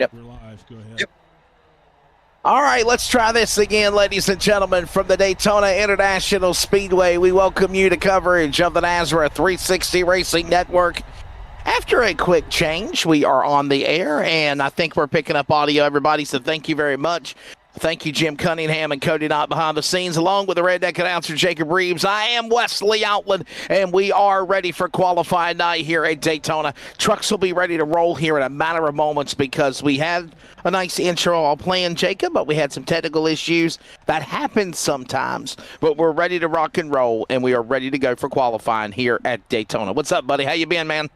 Yep. We're live. Go ahead. Yep. All right, let's try this again, ladies and gentlemen, from the Daytona International Speedway. We welcome you to coverage of the NASRA 360 Racing Network. After a quick change, we are on the air, and I think we're picking up audio, everybody, so thank you very much. Thank you, Jim Cunningham and Cody Knott behind the scenes, along with the Redneck announcer, Jacob Reeves. I am Wesley Outland, and we are ready for qualifying night here at Daytona. Trucks will be ready to roll here in a matter of moments because we had a nice intro all planned, Jacob, but we had some technical issues. That happens sometimes, but we're ready to rock and roll, and we are ready to go for qualifying here at Daytona. What's up, buddy? How you been, man?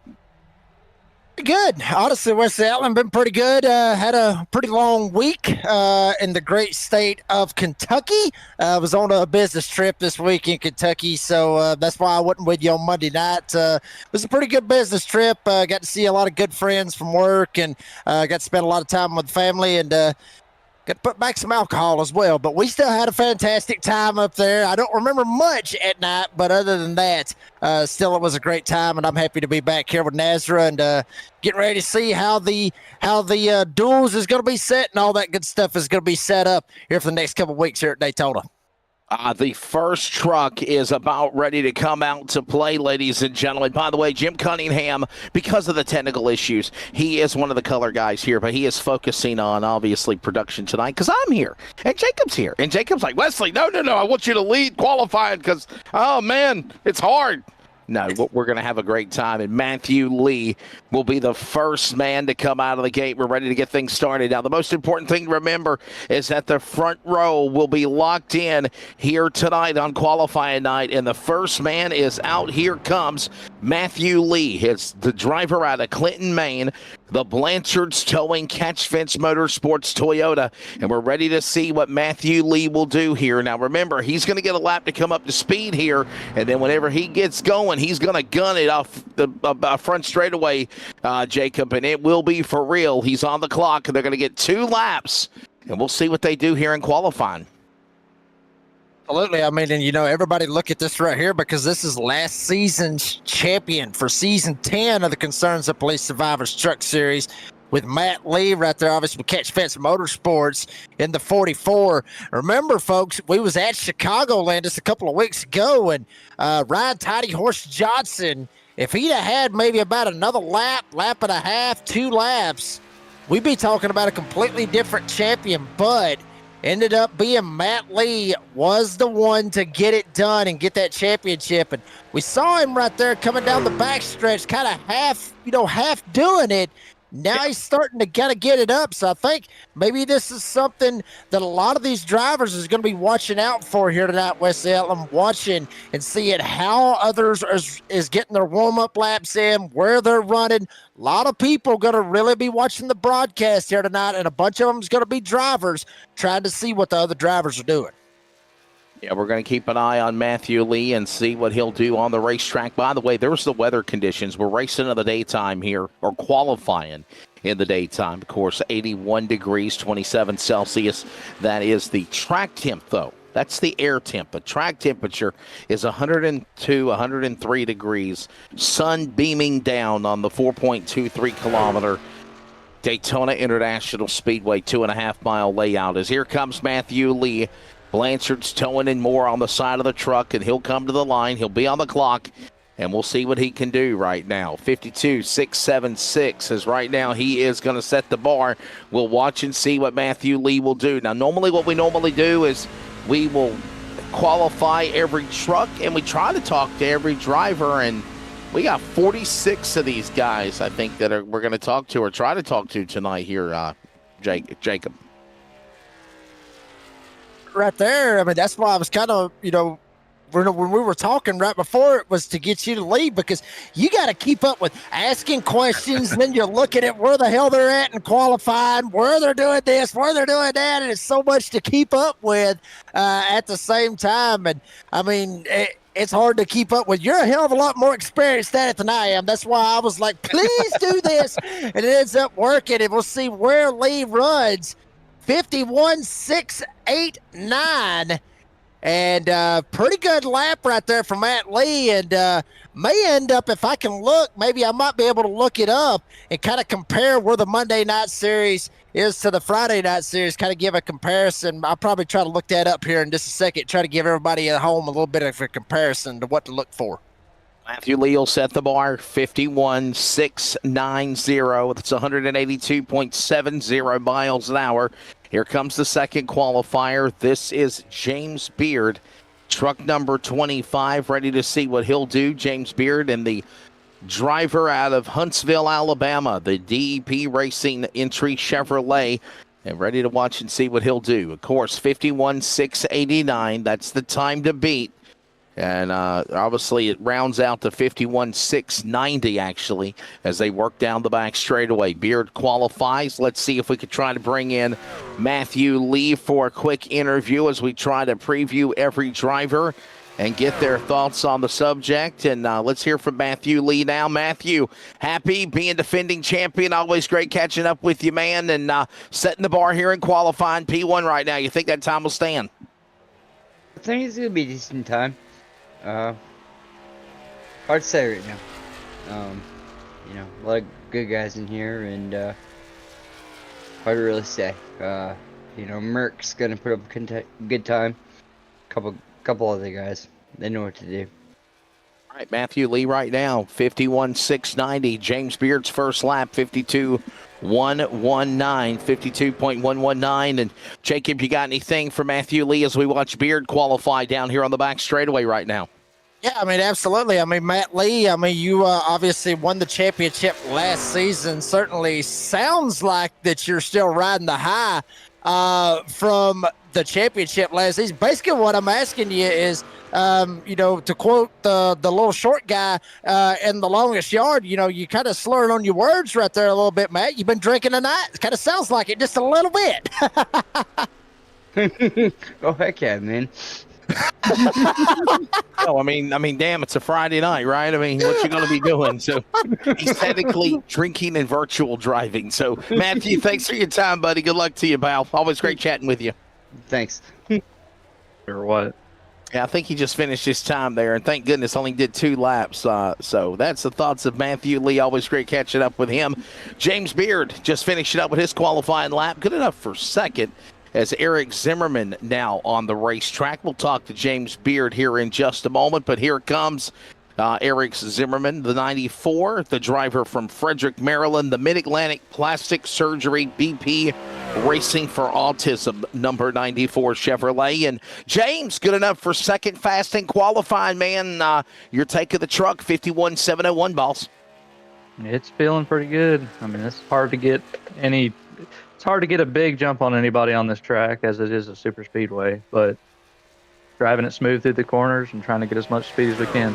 Good. Honestly, West Outland been pretty good. Had a pretty long week in the great state of Kentucky. I was on a business trip this week in Kentucky, so that's why I wasn't with you on Monday night. It was a pretty good business trip. Got to see a lot of good friends from work, and got to spend a lot of time with family, and got to put back some alcohol as well. But we still had a fantastic time up there. I don't remember much at night, but other than that, still it was a great time, and I'm happy to be back here with NASRA and getting ready to see how the duels is going to be set and all that good stuff is going to be set up here for the next couple of weeks here at Daytona. The first truck is about ready to come out to play, ladies and gentlemen. By the way, Jim Cunningham, because of the technical issues, he is one of the color guys here, but he is focusing on, obviously, production tonight because I'm here and Jacob's here. And Jacob's like, Wesley, no, I want you to lead qualifying because, oh, man, it's hard. No, we're going to have a great time, and Matthew Lee will be the first man to come out of the gate. We're ready to get things started. Now, the most important thing to remember is that the front row will be locked in here tonight on qualifying night, and the first man is out. Here comes Matthew Lee. It's the driver out of Clinton, Maine, the Blanchard's Towing Catch Fence Motorsports Toyota, and we're ready to see what Matthew Lee will do here. Now, remember, he's going to get a lap to come up to speed here, and then whenever he gets going, he's going to gun it off the front straightaway, Jacob, and it will be for real. He's on the clock, and they're going to get 2 laps, and we'll see what they do here in qualifying. Absolutely. I mean, and everybody look at this right here because this is last season's champion for season 10 of the Concerns of Police Survivors Truck Series with Matt Lee right there, obviously with Catch Fence Motorsports in the 44. Remember, folks, we was at Chicagoland just a couple of weeks ago, and Ryan Tidy Horse Johnson, if he'd have had maybe about another lap and a half, 2 laps, we'd be talking about a completely different champion, but ended up being Matt Lee was the one to get it done and get that championship. And we saw him right there coming down the backstretch, kind of half doing it. Now he's starting to kind of get it up. So I think maybe this is something that a lot of these drivers is going to be watching out for here tonight, Wesley Outland, watching and seeing how others is getting their warm-up laps in, where they're running. A lot of people going to really be watching the broadcast here tonight, and a bunch of them is going to be drivers trying to see what the other drivers are doing. Yeah, we're going to keep an eye on Matthew Lee and see what he'll do on the racetrack. By the way, there's the weather conditions. We're racing in the daytime here, or qualifying in the daytime. Of course, 81 degrees, 27 Celsius. That is the track temp, though. That's the air temp. The track temperature is 102, 103 degrees. Sun beaming down on the 4.23 kilometer Daytona International Speedway 2.5 mile layout. As here comes Matthew Lee. Blanchard's Towing and more on the side of the truck, and he'll come to the line. He'll be on the clock, and we'll see what he can do right now. 52.676 is right now. He is going to set the bar. We'll watch and see what Matthew Lee will do. Now, normally what we normally do is we will qualify every truck, and we try to talk to every driver, and we got 46 of these guys, I think, that we're going to talk to or try to talk to tonight here, Jacob. Right there. I mean, that's why I was kind of, when we were talking right before, it was to get you to lead because you got to keep up with asking questions, and then you're looking at where the hell they're at and qualifying, where they're doing this, where they're doing that, and it's so much to keep up with at the same time. And I mean, it's hard to keep up with. You're a hell of a lot more experienced at it than I am. That's why I was like, please do this, and it ends up working, and we'll see where Lee runs. 51.689. And pretty good lap right there from Matt Lee. And may end up, if I can look, maybe I might be able to look it up and kind of compare where the Monday night series is to the Friday night series, kind of give a comparison. I'll probably try to look that up here in just a second, try to give everybody at home a little bit of a comparison to what to look for. Matthew Lee will set the bar, 51.690. That's 182.70 miles an hour. Here comes the second qualifier. This is James Beard, truck number 25, ready to see what he'll do. James Beard and the driver out of Huntsville, Alabama, the DEP Racing Entry Chevrolet, and ready to watch and see what he'll do. Of course, 51.689. That's the time to beat. And obviously it rounds out to 51.690 actually as they work down the back straightaway. Beard qualifies. Let's see if we could try to bring in Matthew Lee for a quick interview as we try to preview every driver and get their thoughts on the subject. And let's hear from Matthew Lee now. Matthew, happy being defending champion. Always great catching up with you, man, and setting the bar here in qualifying P1 right now. You think that time will stand? I think it's going to be a decent time. Hard to say right now. You know, a lot of good guys in here, and hard to really say. You know, Merck's gonna put up a good time. Couple other guys, they know what to do. All right, Matthew Lee right now, 51.690. James Beard's first lap, 52.119. And Jacob, you got anything for Matthew Lee as we watch Beard qualify down here on the back straightaway right now? Yeah, I mean, absolutely. I mean, Matt Lee, I mean, you obviously won the championship last season. Certainly sounds like that you're still riding the high from the championship last season. Basically, what I'm asking you is, you know, to quote the little short guy in The Longest Yard, you know, you kind of slurring on your words right there a little bit, Matt. You've been drinking tonight. It kind of sounds like it just a little bit. Oh, heck yeah, man. Oh, I mean, damn, it's a Friday night, right? I mean, what you going to be doing? So he's technically drinking and virtual driving. So, Matthew, thanks for your time, buddy. Good luck to you, pal. Always great chatting with you. Thanks. Or what? Yeah, I think he just finished his time there, and thank goodness only did 2 laps. So that's the thoughts of Matthew Lee. Always great catching up with him. James Beard just finishing up with his qualifying lap. Good enough for second. As Eric Zimmerman now on the racetrack. We'll talk to James Beard here in just a moment, but here comes Eric Zimmerman, the 94, the driver from Frederick, Maryland, the Mid-Atlantic Plastic Surgery BP Racing for Autism, number 94 Chevrolet. And James, good enough for second fast and qualifying, man. Your take of the truck, 51.701, boss. It's feeling pretty good. I mean, it's hard to get a big jump on anybody on this track as it is a super speedway, but driving it smooth through the corners and trying to get as much speed as we can.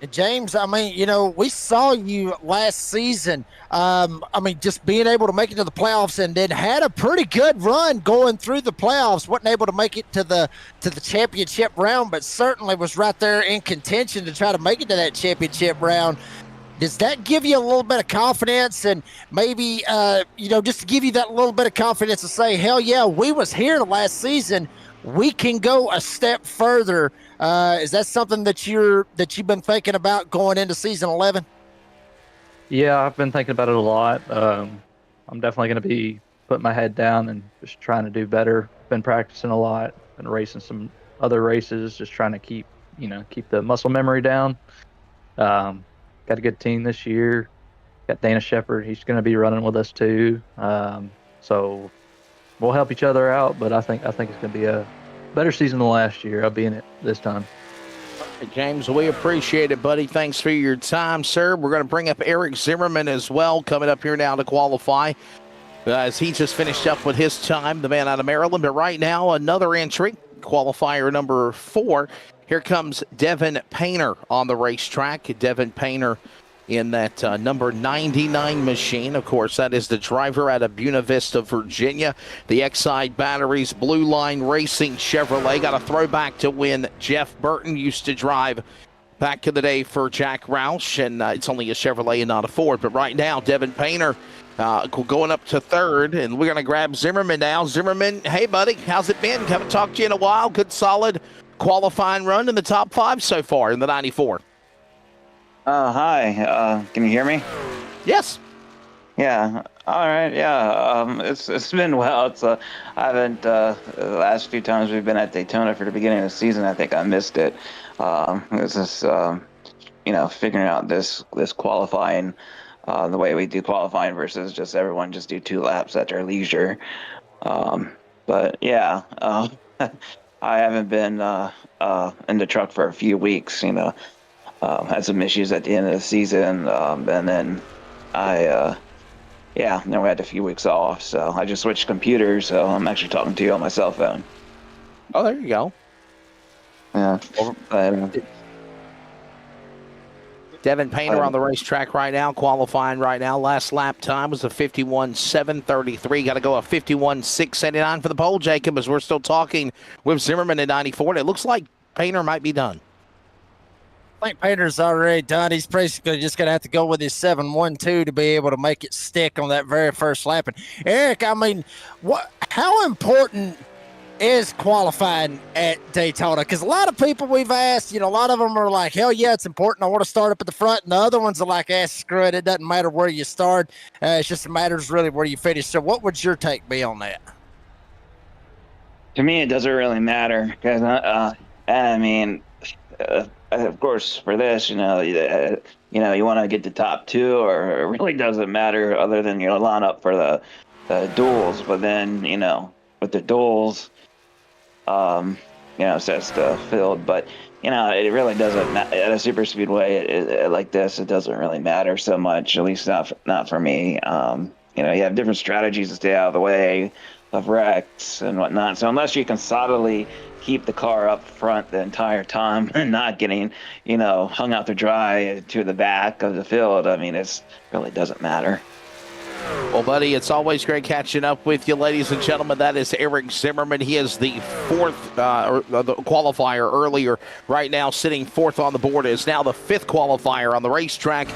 And James, I mean, you know, we saw you last season. I mean, just being able to make it to the playoffs and then had a pretty good run going through the playoffs. Wasn't able to make it to the championship round, but certainly was right there in contention to try to make it to that championship round. Does that give you a little bit of confidence and maybe, you know, just to give you that little bit of confidence to say, hell yeah, we was here last season. We can go a step further. Is that something that you've been thinking about going into season 11? Yeah, I've been thinking about it a lot. I'm definitely going to be putting my head down and just trying to do better. Been practicing a lot, been racing some other races, just trying to keep the muscle memory down. Got a good team this year. Got Dana Shepard. He's going to be running with us too. So we'll help each other out. But I think it's going to be a better season than last year. I'll be in it this time. Hey, James, we appreciate it, buddy. Thanks for your time, sir. We're going to bring up Eric Zimmerman as well, coming up here now to qualify. As he just finished up with his time, the man out of Maryland. But right now, another entry, qualifier number 4. Here comes Devin Painter on the racetrack. Devin Painter in that number 99 machine. Of course, that is the driver out of Buena Vista, Virginia. The Exide Batteries Blue Line Racing Chevrolet. Got a throwback to when Jeff Burton used to drive back in the day for Jack Roush, and it's only a Chevrolet and not a Ford. But right now, Devin Painter going up to third, and we're going to grab Zimmerman now. Zimmerman, hey, buddy, how's it been? Haven't talked to you in a while. Good, solid qualifying run in the top 5 so far in the 94. Hi. Can you hear me? Yes. Yeah. All right. Yeah. It's been well. I haven't the last few times we've been at Daytona for the beginning of the season. I think I missed it. It's just figuring out this qualifying, the way we do qualifying versus just everyone just do 2 laps at their leisure. But yeah, I haven't been in the truck for a few weeks. Had some issues at the end of the season, and then then we had a few weeks off, so I just switched computers, so I'm actually talking to you on my cell phone. Oh, there you go. Yeah. Devin Painter on the racetrack right now, qualifying right now. Last lap time was a 51.733. Got to go a 51.689 for the pole, Jacob, as we're still talking with Zimmerman at 94. And it looks like Painter might be done. I think Painter's already done. He's basically just going to have to go with his 7.12 to be able to make it stick on that very first lap. And Eric, I mean, how important is qualifying at Daytona? Because a lot of people we've asked, a lot of them are like, hell yeah, it's important. I want to start up at the front. And the other ones are like, screw it. It doesn't matter where you start. It's just matters really where you finish. So what would your take be on that? To me, it doesn't really matter because, of course, for this, you want to get the top 2, or it really doesn't matter other than line up for the duels. But then, with the duels, sets the field. But it really doesn't matter at a super speedway like this. It doesn't really matter so much, at least not for me. You have different strategies to stay out of the way of wrecks and whatnot. So unless you can solidly keep the car up front the entire time and not getting, hung out to dry to the back of the field, it really doesn't matter. Well, buddy, it's always great catching up with you, ladies and gentlemen. That is Eric Zimmerman. He is the 4th the qualifier earlier. Right now, sitting 4th on the board, is now the 5th qualifier on the racetrack.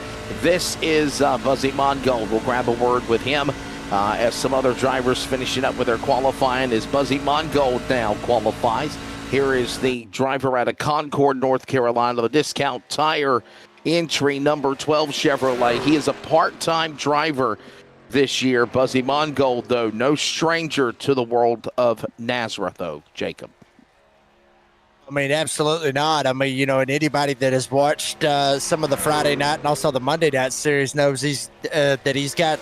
This is Buzzy Mongold. We'll grab a word with him as some other drivers finishing up with their qualifying as Buzzy Mongold now qualifies. Here is the driver out of Concord, North Carolina, the Discount Tire entry number 12 Chevrolet. He is a part-time driver this year. Buzzy Mongold, though, no stranger to the world of NASRA, though, Jacob. Absolutely not. And anybody that has watched some of the Friday night and also the Monday night series knows that he's got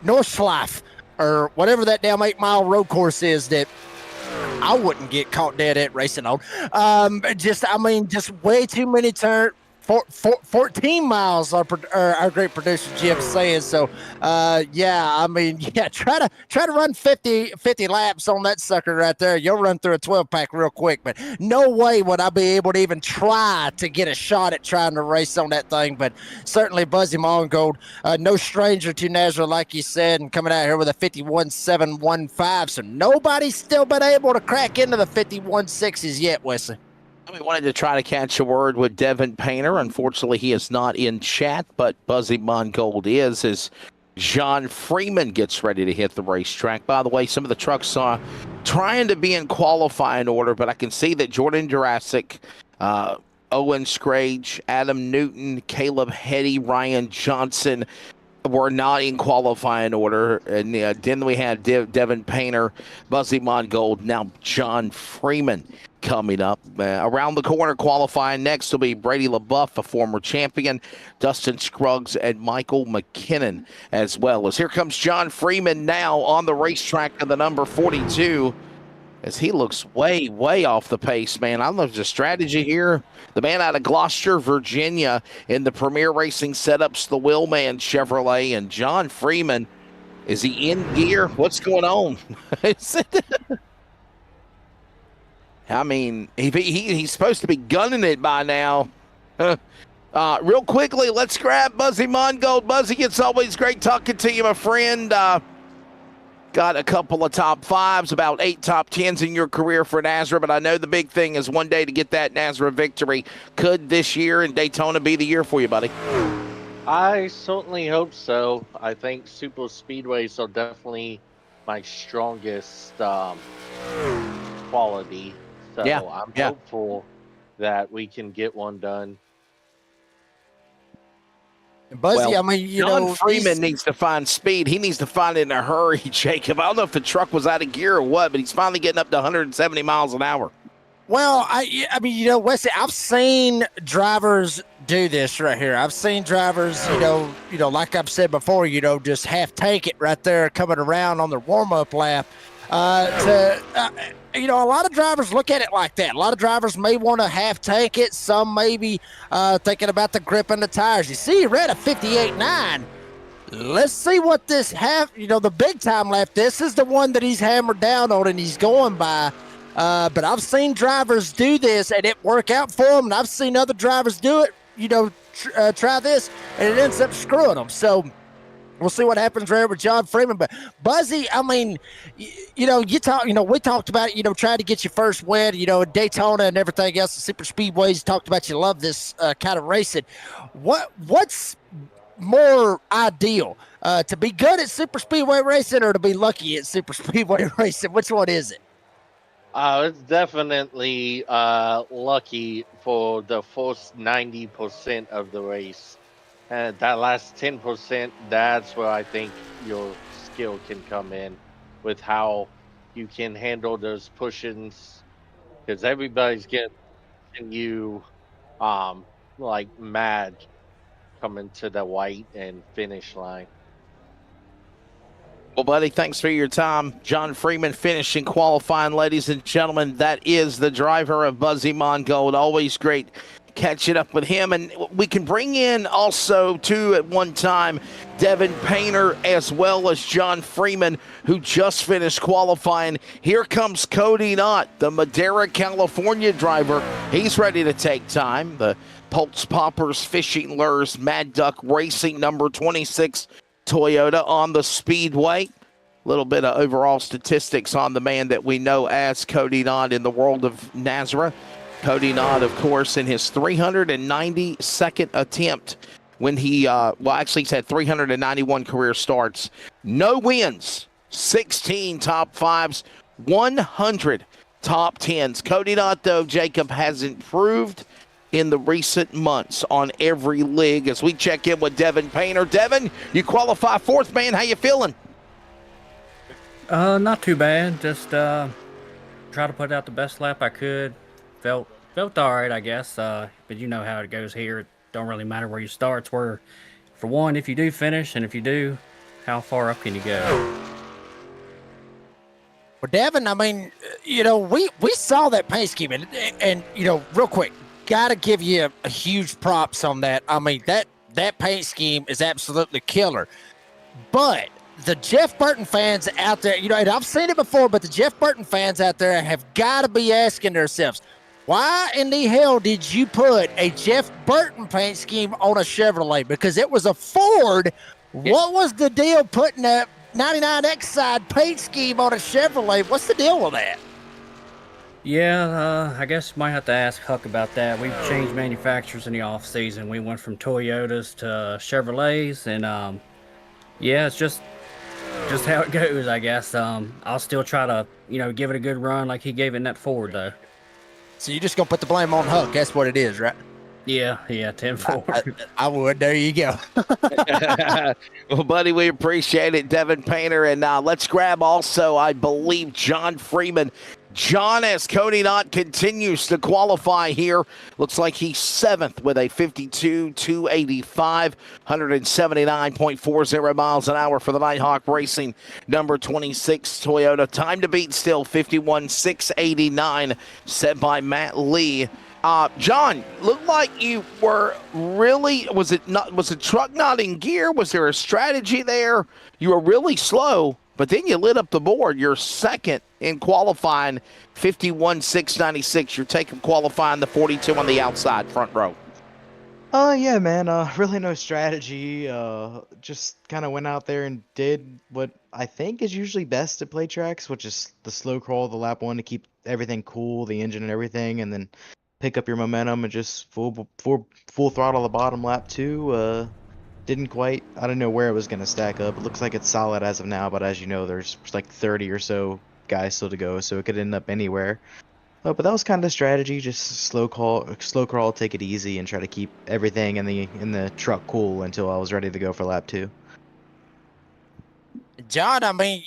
Nordschleife, or whatever that damn 8-mile road course is that I wouldn't get caught dead at racing on. Just way too many turns. 14 miles, our great producer Jim saying. So, try to run 50 laps on that sucker right there. You'll run through a 12-pack real quick. But no way would I be able to even try to get a shot at trying to race on that thing. But certainly Buzzy Mongold, no stranger to NASRA, like you said, and coming out here with a 51.715. So nobody's still been able to crack into the 51.6s yet, Wesley. We wanted to try to catch a word with Devin Painter. Unfortunately, he is not in chat, but Buzzy Mongold is, as John Freeman gets ready to hit the racetrack. By the way, some of the trucks are trying to be in qualifying order, but I can see that Jordan Jurassic, Owen Scrage, Adam Newton, Caleb Hetty, Ryan Johnson were not in qualifying order. And then we had Devin Painter, Buzzy Mongold, now John Freeman coming up. Around the corner qualifying next will be Brady LaBeouf, a former champion, Dustin Scruggs, and Michael McKinnon as well. As here comes John Freeman now on the racetrack of the number 42, as he looks way, way off the pace, man. I don't know if there's a strategy here. The man out of Gloucester, Virginia, in the Premier Racing Setups, the Willman Chevrolet, and John Freeman, is he in gear? What's going on? He's supposed to be gunning it by now. Real quickly, let's grab Buzzy Mongold. Buzzy, it's always great talking to you, my friend. got a couple of top 5s, about 8 top 10s in your career for NASRA, but I know the big thing is one day to get that NASRA victory. Could this year in Daytona be the year for you, buddy? I certainly hope so. I think super speedways are definitely my strongest quality. So I'm hopeful that we can get one done. Buzzy, I mean, John Freeman needs to find speed. He needs to find it in a hurry, Jacob. I don't know if the truck was out of gear or what, but he's finally getting up to 170 miles an hour. Well, I mean, Wesley, I've seen drivers do this right here. I've seen drivers, like I've said before, just half tank it right there coming around on their warm-up lap. A lot of drivers look at it like that. A lot of drivers may want to half tank it. Some may be thinking about the grip and the tires. You see, you're at a 58.9. Let's see what this the big time lap. This is the one that he's hammered down on and he's going by. But I've seen drivers do this and it work out for them. And I've seen other drivers do it, try this and it ends up screwing them. So we'll see what happens right with John Freeman. But Buzzy, I mean, we talked about, trying to get your first win, Daytona and everything else, the super speedways. You talked about you love this kind of racing. What's more ideal, to be good at super speedway racing or to be lucky at super speedway racing? Which one is it? It's definitely lucky for the first 90% of the race. And that last 10%, that's where I think your skill can come in with how you can handle those push-ins. Because everybody's getting you like mad coming to the white and finish line. Well, buddy, thanks for your time. John Freeman finishing qualifying, ladies and gentlemen. That is the driver of Buzzy Mongold. Always great catching up with him. And we can bring in also, too, at one time, Devin Painter as well as John Freeman, who just finished qualifying. Here comes Cody Knott, the Madera, California driver. He's ready to take time. The Pulse Poppers Fishing Lures Mad Duck Racing number 26 Toyota on the Speedway. A little bit of overall statistics on the man that we know as Cody Knott in the world of NASRA. Cody Knott, of course, in his 392nd attempt when he's had 391 career starts. No wins, 16 top 5s, 100 top 10s. Cody Knott, though, Jacob, has improved in the recent months on every league. As we check in with Devin Painter. Devin, you qualify 4th, man. How you feeling? Not too bad. Just try to put out the best lap I could. Felt all right, I guess. But you know how it goes here. It don't really matter where you start. It's where, for one, if you do finish, and if you do, how far up can you go? Well, Devin, I mean, we saw that paint scheme, and real quick, got to give you a huge props on that. I mean, that paint scheme is absolutely killer. But the Jeff Burton fans out there, and I've seen it before, but the Jeff Burton fans out there have got to be asking themselves, why in the hell did you put a Jeff Burton paint scheme on a Chevrolet? Because it was a Ford. What was the deal putting a 99X side paint scheme on a Chevrolet? What's the deal with that? Yeah, I guess you might have to ask Huck about that. We've changed manufacturers in the off season. We went from Toyotas to Chevrolets, and it's just how it goes, I guess. I'll still try to give it a good run like he gave it in that Ford, though. So you're just gonna put the blame on Huck? That's what it is, right? Yeah, 10-4. I would. There you go. Well, buddy, we appreciate it, Devin Painter. And let's grab also, I believe, John Freeman. John, as Cody Knott continues to qualify here, looks like he's 7th with a 52.285, 179.40 miles an hour for the Nighthawk Racing number 26 Toyota. Time to beat still 51.689, set by Matt Lee. John, looked like you were really, was the truck not in gear? Was there a strategy there? You were really slow, but then you lit up the board. You're 2nd in qualifying, 51.696. You're taking qualifying the 42 on the outside front row. Yeah, man. Really no strategy. Just kind of went out there and did what I think is usually best to play tracks, which is the slow crawl, the lap one to keep everything cool, the engine and everything, and then pick up your momentum and just full throttle the bottom lap two. Didn't quite. I don't know where it was gonna stack up. It looks like it's solid as of now, but as you know, there's like 30 or so guys still to go, so it could end up anywhere. But that was kind of the strategy, just slow crawl, take it easy, and try to keep everything in the truck cool until I was ready to go for lap two. John, I mean,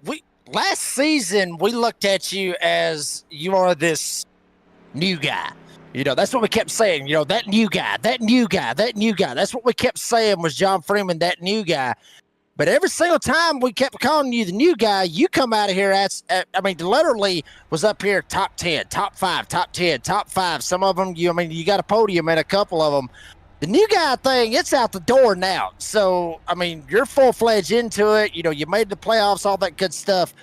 we last season we looked at you as you are this new guy. That's what we kept saying. That new guy, that new guy, that new guy. That's what we kept saying was John Freeman, that new guy. But every single time we kept calling you the new guy, you come out of here literally was up here top 10, top 5, top 10, top 5. Some of them, you got a podium in a couple of them. The new guy thing, it's out the door now. So, you're full-fledged into it. You made the playoffs, all that good stuff.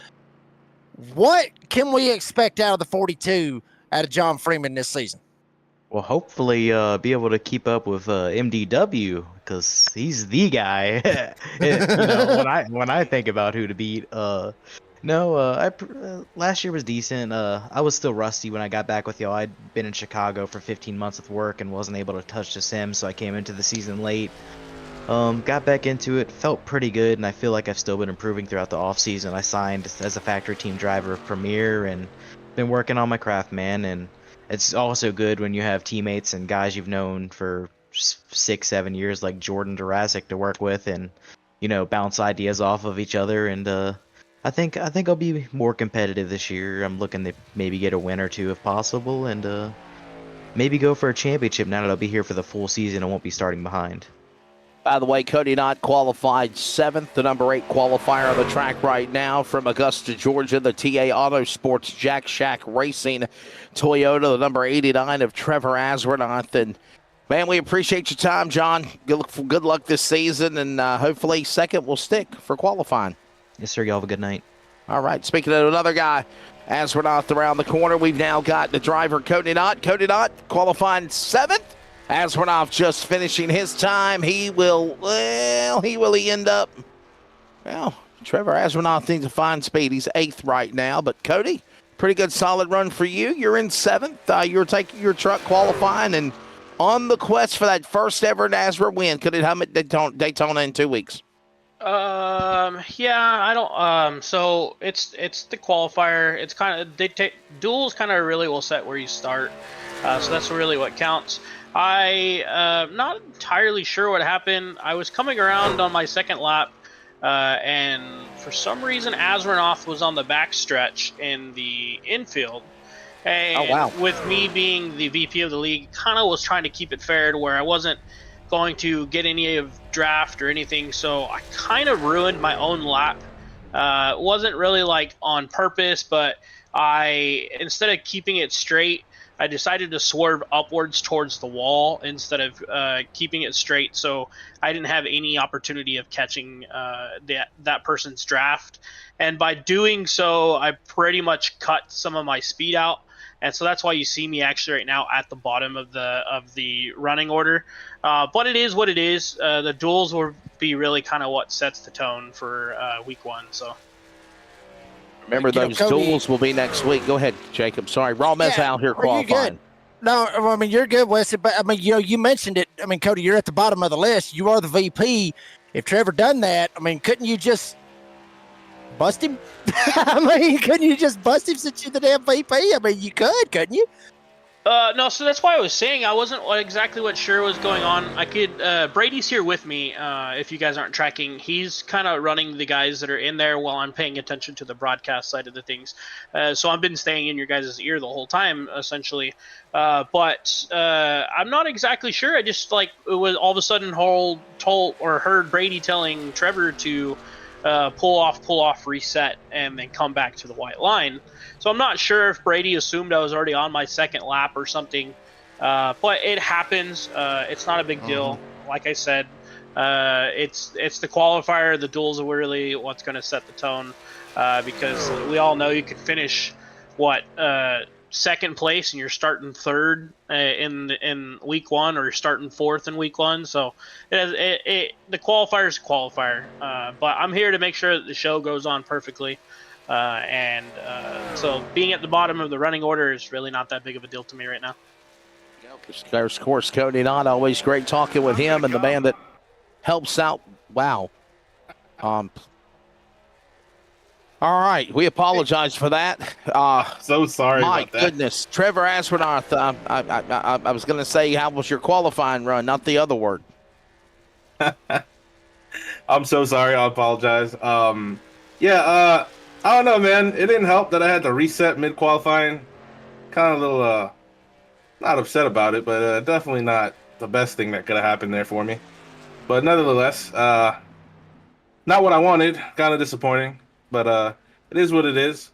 What can we expect out of the 42 out of John Freeman this season? Well, hopefully, be able to keep up with MDW because he's the guy. When I think about who to beat, last year was decent. I was still rusty when I got back with y'all. I'd been in Chicago for 15 months with work and wasn't able to touch the sim, so I came into the season late. Got back into it, felt pretty good, and I feel like I've still been improving throughout the off season. I signed as a factory team driver of Premier and been working on my craft, man. And it's also good when you have teammates and guys you've known for 6-7 years like Jordan Durasic to work with and bounce ideas off of each other. And I think I'll be more competitive this year. I'm looking to maybe get a win or two if possible, and maybe go for a championship now that I'll be here for the full season and won't be starting behind. By the way, Cody Knott qualified 7th, the number 8 qualifier on the track right now from Augusta, Georgia, the TA Autosports Jack Shack Racing Toyota, the number 89 of Trevor Asronoth. And, man, we appreciate your time, John. Good luck this season, and hopefully second will stick for qualifying. Yes, sir. Y'all have a good night. All right, speaking of another guy, Asronoth around the corner, we've now got the driver, Cody Knott. Cody Knott qualifying 7th. Asronoth just finishing his time. He will end up, Trevor Asronoth needs to find speed. He's 8th right now. But, Cody, pretty good solid run for you. You're in 7th. You're taking your truck qualifying and on the quest for that first ever NASRA win. Could it come at Daytona in 2 weeks? Yeah, I don't, so it's the qualifier. It's kind of, duels kind of really will set where you start. So that's really what counts. Not entirely sure what happened. I was coming around on my second lap, and for some reason Asronoth was on the backstretch in the infield. And with me being the VP of the league, kind of was trying to keep it fair to where I wasn't going to get any of draft or anything, so I kind of ruined my own lap. It wasn't really like on purpose, but instead of keeping it straight, I decided to swerve upwards towards the wall instead of keeping it straight, so I didn't have any opportunity of catching that person's draft. And by doing so, I pretty much cut some of my speed out, and so that's why you see me actually right now at the bottom of the running order. But it is what it is. The duels will be really kind of what sets the tone for week 1. So. Remember, those duels will be next week. Go ahead, Jacob. Sorry, Ramez out here qualifying. No, you're good, Wesley. But you mentioned it. Cody, you're at the bottom of the list. You are the VP. If Trevor done that, couldn't you just bust him? Couldn't you just bust him since you're the damn VP? You could, couldn't you? No, so that's why I was saying I wasn't exactly what sure was going on. I could, Brady's here with me, if you guys aren't tracking. He's kind of running the guys that are in there while I'm paying attention to the broadcast side of the things. So I've been staying in your guys' ear the whole time, essentially. But I'm not exactly sure. I just, it was all of a sudden heard Brady telling Trevor to pull off, reset, and then come back to the white line. So I'm not sure if Brady assumed I was already on my second lap or something, but it happens. It's not a big deal. Like I said, it's the qualifier. The duels are really what's going to set the tone, because we all know you could finish second place and you're starting third in week one, or you're starting fourth in week one. So the qualifier is a qualifier. But I'm here to make sure that the show goes on perfectly. So being at the bottom of the running order is really not that big of a deal to me right now. Of course, Cody Knott, always great talking with him and the man that helps out. Wow. All right, we apologize for that. So sorry my about that. goodness. Trevor Aspernath, I was going to say, how was your qualifying run, not the other word. I'm so sorry. I apologize. I don't know, man. It didn't help that I had to reset mid-qualifying. Kind of a little, not upset about it, but definitely not the best thing that could have happened there for me. But nevertheless, not what I wanted. Kind of disappointing, but it is what it is.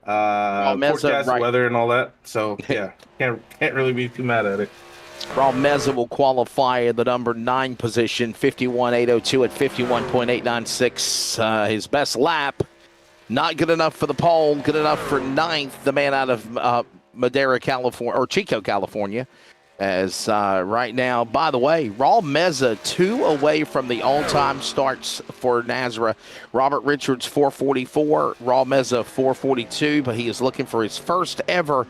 Forecast weather and all that. So yeah, can't really be too mad at it. Raul Meza will qualify in the number 9 position, 51.802 at 51.896. His best lap. Not good enough for the pole, good enough for 9th, the man out of Madera, California, or Chico, California. As right now, by the way, Raul Meza 2 away from the all-time starts for NASRA. Robert Richards 444, Raul Meza 442, but he is looking for his first ever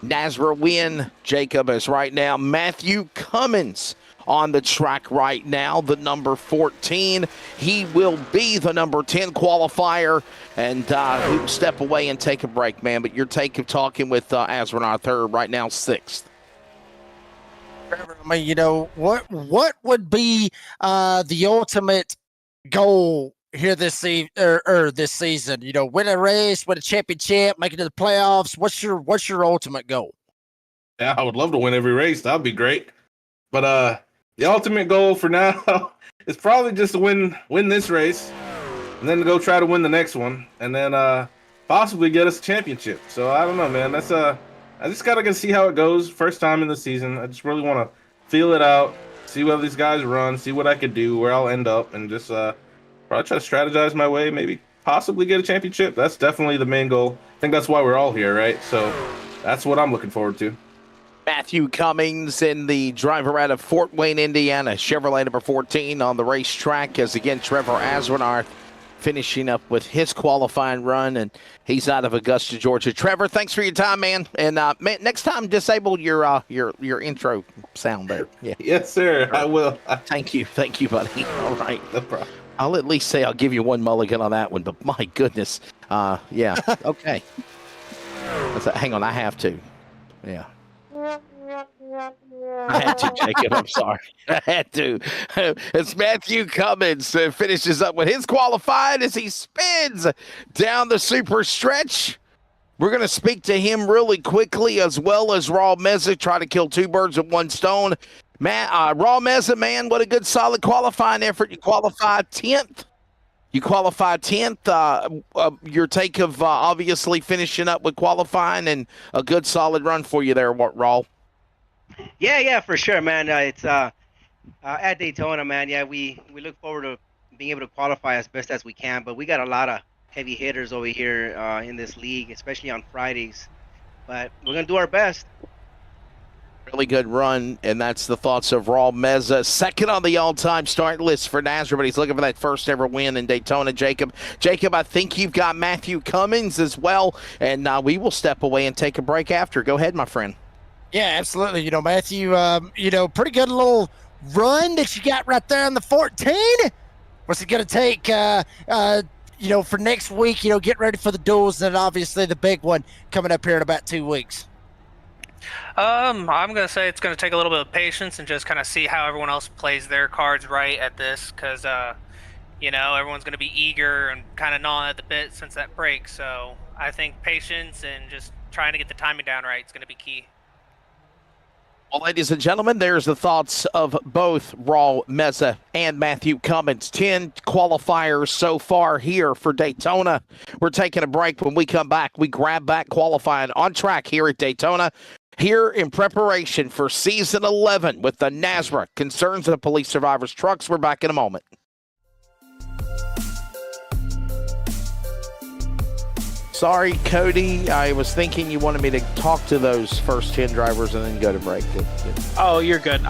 NASRA win. Jacob is right now Matthew Cummins on the track right now, the number 14. He will be the number 10 qualifier, and we will step away and take a break, man. But your take of talking with Aspernath right now, 6th. I mean, you know, what would be the ultimate goal here this season? You know, win a race, win a championship, make it to the playoffs. What's your ultimate goal? Yeah, I would love to win every race. That'd be great. But the ultimate goal for now is probably just to win this race, and then to go try to win the next one, and then possibly get us a championship. So I don't know, man. That's I just gotta see how it goes. First time in the season. I just really want to feel it out, see where these guys run, see what I could do, where I'll end up, and just probably try to strategize my way, maybe possibly get a championship. That's definitely the main goal. I think that's why we're all here, right? So that's what I'm looking forward to. Matthew Cummings in the driver out of Fort Wayne, Indiana, Chevrolet number 14 on the racetrack, as again Trevor Aspernath finishing up with his qualifying run, and he's out of Augusta, Georgia. Trevor, thanks for your time, man. And man, next time, disable your intro sound there. Yeah. Yes, sir. I will. Thank you, buddy. All right. No problem. I'll at least say I'll give you one mulligan on that one, but my goodness. Yeah. Okay. Hang on, I have to. Yeah. I had to, Jacob. I'm sorry. I had to. It's Matthew Cummins finishes up with his qualifying as he spins down the super stretch. We're going to speak to him really quickly, as well as Raul Meza, try to kill 2 birds with 1 stone. Raul Meza, man, what a good, solid qualifying effort. You qualified 10th. Your take of obviously finishing up with qualifying and a good, solid run for you there, Raul. Yeah, for sure, man. It's at Daytona, man. Yeah, we look forward to being able to qualify as best as we can, but we got a lot of heavy hitters over here in this league, especially on Fridays. But we're gonna do our best. Really good run, and that's the thoughts of Raul Meza, 2nd on the all-time start list for NASRA, but he's looking for that first ever win in Daytona. Jacob, I think you've got Matthew Cummins as well, and we will step away and take a break after. Go ahead, my friend. Yeah, absolutely. You know, Matthew, pretty good little run that you got right there on the 14. What's it going to take, for next week, get ready for the duels, and obviously the big one coming up here in about 2 weeks? I'm going to say it's going to take a little bit of patience and just kind of see how everyone else plays their cards right at this, because, everyone's going to be eager and kind of gnawing at the bit since that break. So I think patience and just trying to get the timing down right is going to be key. Well, ladies and gentlemen, there's the thoughts of both Raul Meza and Matthew Cummins. 10 qualifiers so far here for Daytona. We're taking a break. When we come back, we grab back qualifying on track here at Daytona. Here in preparation for Season 11 with the NASRA Concerns of Police Survivors trucks. We're back in a moment. Sorry, Cody. I was thinking you wanted me to talk to those first 10 drivers and then go to break. Oh, you're good.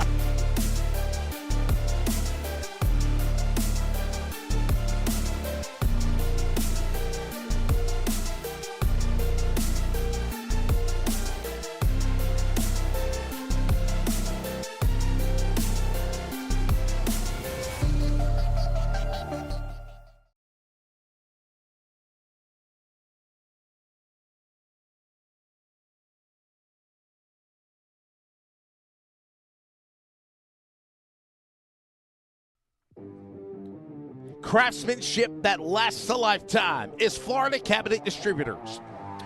Craftsmanship that lasts a lifetime is Florida Cabinet Distributors.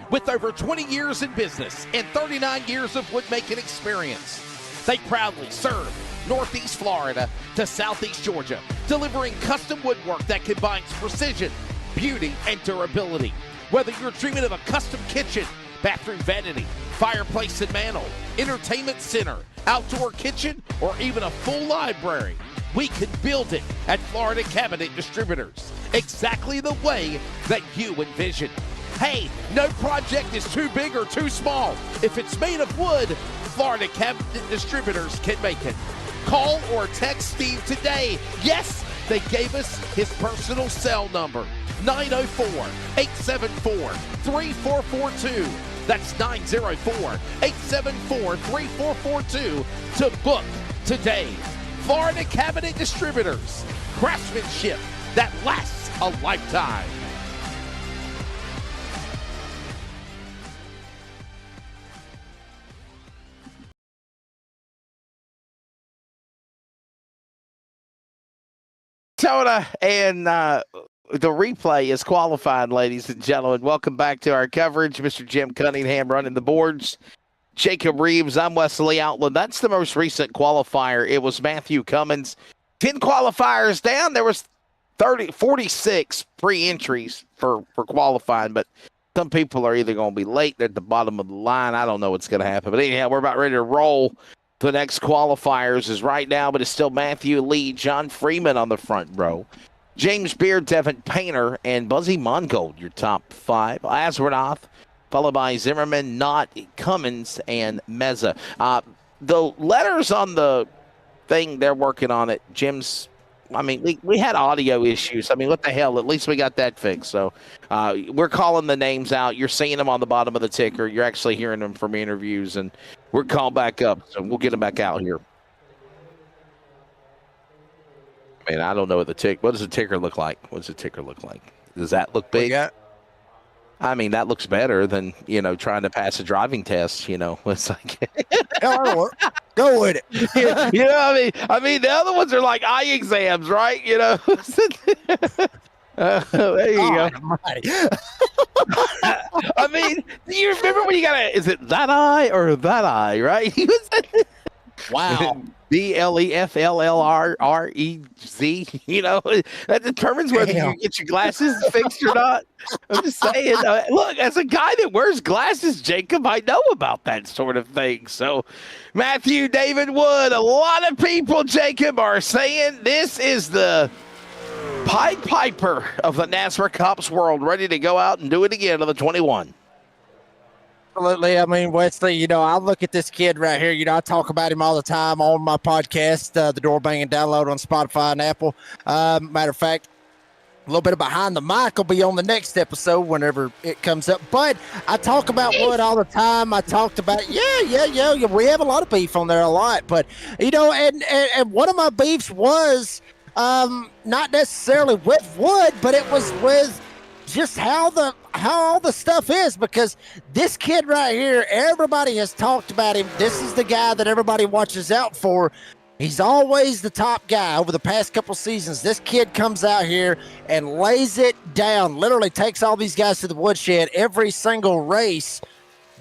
With over 20 years in business and 39 years of woodmaking experience, they proudly serve Northeast Florida to Southeast Georgia, delivering custom woodwork that combines precision, beauty, and durability. Whether you're dreaming of a custom kitchen, bathroom vanity, fireplace and mantel, entertainment center, outdoor kitchen, or even a full library, we can build it at Florida Cabinet Distributors, exactly the way that you envision. Hey, no project is too big or too small. If it's made of wood, Florida Cabinet Distributors can make it. Call or text Steve today. Yes, they gave us his personal cell number, 904-874-3442. That's 904-874-3442 to book today. Florida Cabinet Distributors, craftsmanship that lasts a lifetime. Daytona, and the replay is qualified, ladies and gentlemen. Welcome back to our coverage. Mr. Jim Cunningham running the boards. Jacob Reeves, I'm Wesley Outland. That's the most recent qualifier. It was Matthew Cummins. 10 qualifiers down. There was 46 pre-entries for qualifying, but some people are either going to be late at the bottom of the line. I don't know what's going to happen. But anyhow, we're about ready to roll. The next qualifiers is right now, but it's still Matthew Lee, John Freeman on the front row, James Beard, Devin Painter, and Buzzy Mongold, your top 5. Aswarnoth, followed by Zimmerman, Knott, Cummins, and Meza. The letters on the thing, they're working on it. Jim's, I mean, we had audio issues. I mean, what the hell? At least we got that fixed. So we're calling the names out. You're seeing them on the bottom of the ticker. You're actually hearing them from interviews, and we're called back up. So we'll get them back out here. I mean, I don't know what does the ticker look like? What does the ticker look like? Does that look big? I mean, that looks better than, trying to pass a driving test, It's like, go with it. I mean, the other ones are like eye exams, right? There you go. I mean, do you remember when you is it that eye or that eye, right? Wow. BLEFLLRREZ, that determines whether you get your glasses fixed or not. I'm just saying, look, as a guy that wears glasses, Jacob, I know about that sort of thing. So, Matthew David Wood, a lot of people, Jacob, are saying this is the Pied Piper of the NASRA Cups world, ready to go out and do it again on the 21. Absolutely. I mean, Wesley, I look at this kid right here. I talk about him all the time on my podcast, the Door Banging Download on Spotify and Apple. Matter of fact, a little bit of Behind the Mic will be on the next episode whenever it comes up. But I talk about Wood all the time. I talked about, yeah. We have a lot of beef on there, a lot. But, and one of my beefs was not necessarily with Wood, but it was with just how all the stuff is, because this kid right here, everybody has talked about him. This is the guy that everybody watches out for. He's always the top guy over the past couple seasons. This kid comes out here and lays it down, literally takes all these guys to the woodshed every single race,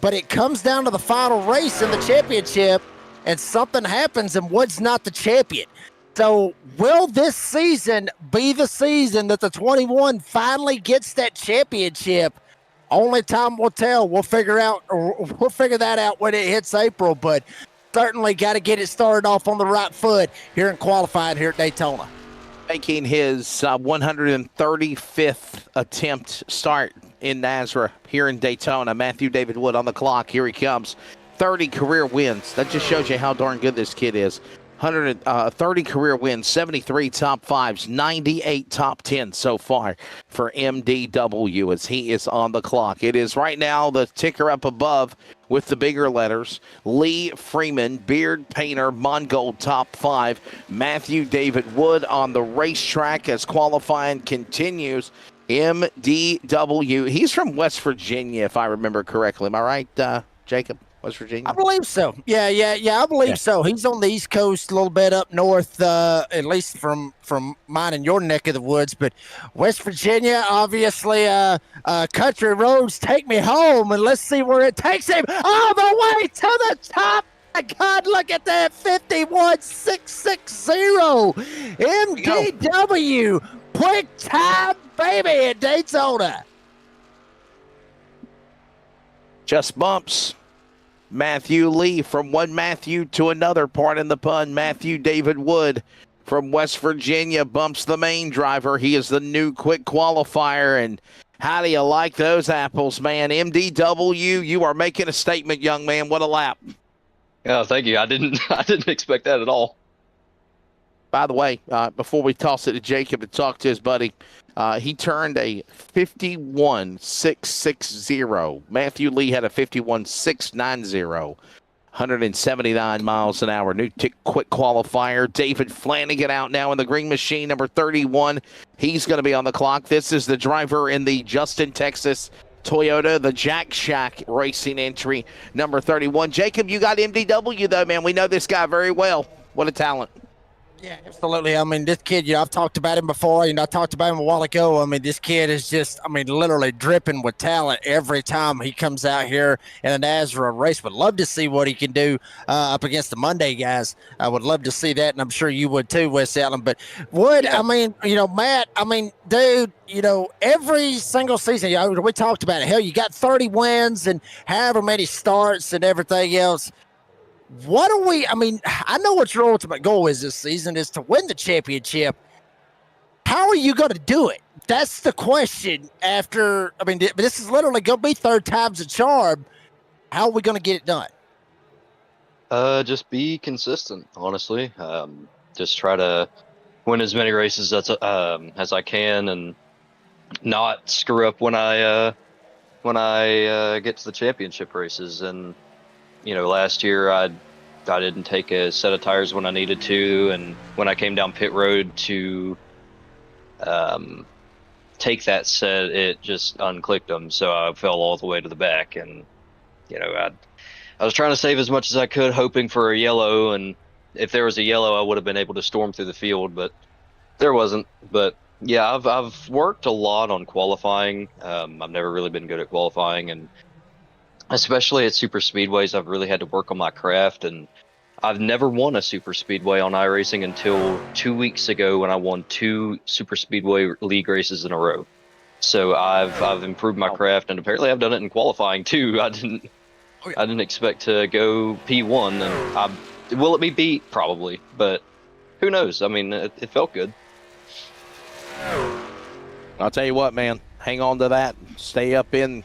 but it comes down to the final race in the championship and something happens and Wood's not the champion. So will this season be the season that the 21 finally gets that championship? Only time will tell. We'll figure that out when it hits April, but certainly got to get it started off on the right foot here in qualifying here at Daytona. Making his 135th attempt start in NASRA here in Daytona. Matthew David Wood on the clock. Here he comes. 30 career wins. That just shows you how darn good this kid is. 130 career wins, 73 top fives, 98 top 10 so far for MDW as he is on the clock. It is right now the ticker up above with the bigger letters. Lee Freeman, Beard Painter, Mongold top 5. Matthew David Wood on the racetrack as qualifying continues. MDW. He's from West Virginia, if I remember correctly. Am I right, Jacob? West Virginia? I believe so. Yeah. I believe so. He's on the East Coast, a little bit up north, at least from mine and your neck of the woods. But West Virginia, obviously, country roads take me home, and let's see where it takes him. All the way to the top. My God, look at that 51.660 MDW. Quick time, baby, at Daytona. Just bumps. Matthew Lee from one Matthew to another, pardon the pun. Matthew David Wood from West Virginia bumps the main driver. He is the new quick qualifier. And how do you like those apples, man? MDW, you are making a statement, young man. What a lap. Oh, thank you. I didn't expect that at all. By the way, before we toss it to Jacob to talk to his buddy, he turned a 51.660. Matthew Lee had a 51.690. 179 miles an hour. New quick qualifier. David Flanagan out now in the green machine, number 31. He's going to be on the clock. This is the driver in the Justin, Texas Toyota, the Jack Shack Racing entry, number 31. Jacob, you got MDW, though, man. We know this guy very well. What a talent. Yeah, absolutely. I mean, this kid, I've talked about him before. I talked about him a while ago. I mean, this kid is just, literally dripping with talent every time he comes out here in a NASRA race. Would love to see what he can do up against the Monday guys. I would love to see that, and I'm sure you would too, Wes Allen. But Wood, Matt, dude, every single season, we talked about it. Hell, you got 30 wins and however many starts and everything else. What do we, I know what your ultimate goal is this season is to win the championship. How are you going to do it? That's the question after, this is literally going to be third time's a charm. How are we going to get it done? Just be consistent, honestly. Just try to win as many races as I can and not screw up when I get to the championship races. And last year I didn't take a set of tires when I needed to, and when I came down pit road to take that set, it just unclicked them, so I fell all the way to the back. And I was trying to save as much as I could, hoping for a yellow, and if there was a yellow, I would have been able to storm through the field, but there wasn't. But yeah, I've worked a lot on qualifying. I've never really been good at qualifying, and especially at super speedways, I've really had to work on my craft, and I've never won a super speedway on iRacing until 2 weeks ago when I won 2 super speedway league races in a row. So I've improved my craft, and apparently I've done it in qualifying too. I didn't expect to go P1, and will it be beat? Probably, but who knows? It felt good. I'll tell you what, man, hang on to that. Stay up in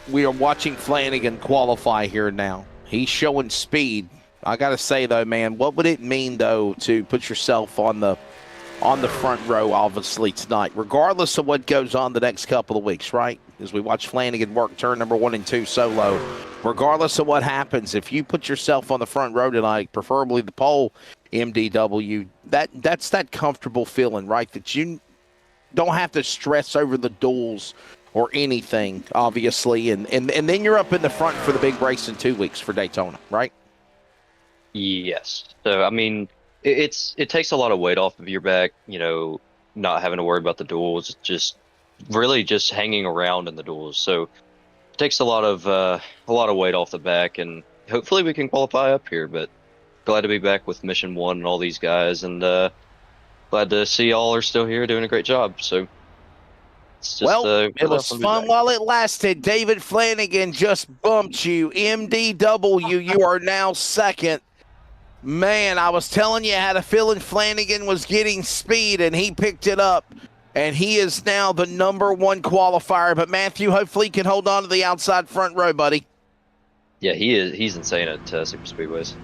we are watching Flanagan qualify here now. He's showing speed. I got to say, though, man, what would it mean, though, to put yourself on the front row, obviously, tonight, regardless of what goes on the next couple of weeks, right? As we watch Flanagan work turn number 1 and 2 solo, regardless of what happens, if you put yourself on the front row tonight, preferably the pole, MDW, that's that comfortable feeling, right, that you don't have to stress over the duels or anything, obviously, and then you're up in the front for the big race in 2 weeks for Daytona, right? Yes. So it takes a lot of weight off of your back, not having to worry about the duels, just really just hanging around in the duels. So it takes a lot of weight off the back, and hopefully we can qualify up here. But glad to be back with Mission 1 and all these guys, and glad to see y'all are still here doing a great job. So it's just, it was fun while it lasted. David Flanagan just bumped you. MDW, you are now second. Man, I was telling you, I had a feeling Flanagan was getting speed, and he picked it up. And he is now the number 1 qualifier. But Matthew, hopefully you can hold on to the outside front row, buddy. Yeah, he is. He's insane at super speedways.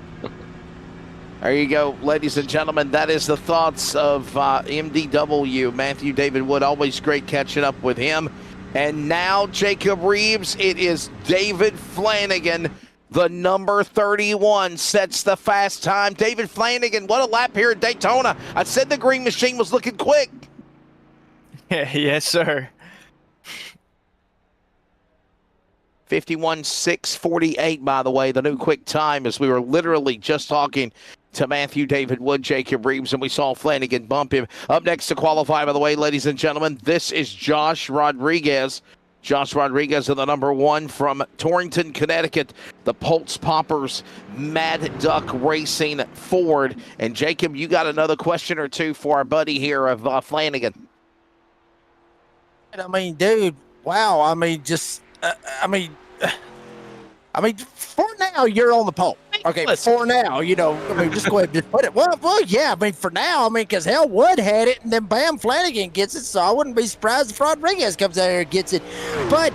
There you go, ladies and gentlemen. That is the thoughts of MDW, Matthew David Wood. Always great catching up with him. And now, Jacob Reeves, it is David Flanagan, the number 31, sets the fast time. David Flanagan, what a lap here at Daytona. I said the green machine was looking quick. Yes, sir. 51.648, by the way, the new quick time, as we were literally just talking to Matthew David Wood, Jacob Reeves, and we saw Flanagan bump him. Up next to qualify, by the way, ladies and gentlemen, this is Josh Rodriguez. Josh Rodriguez is the number 1 from Torrington, Connecticut. The Pulse Poppers Mad Duck Racing Ford. And Jacob, you got another question or two for our buddy here of Flanagan. I mean, dude, wow. I mean, for now, you're on the pole. Okay, for now, just go ahead and just put it. Well, yeah, I mean, for now, because hell, Wood had it, and then bam, Flanagan gets it, so I wouldn't be surprised if Rodriguez comes out here and gets it. But,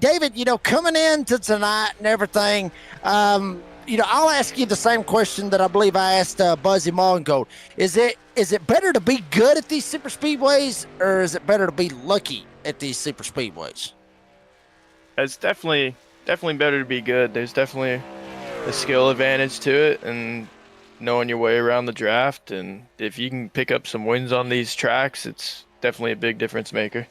David, coming into tonight and everything, I'll ask you the same question that I believe I asked Buzzy Mongold. Is it better to be good at these super speedways, or is it better to be lucky at these super speedways? It's definitely better to be good. There's definitely a skill advantage to it, and knowing your way around the draft. And if you can pick up some wins on these tracks, it's definitely a big difference maker.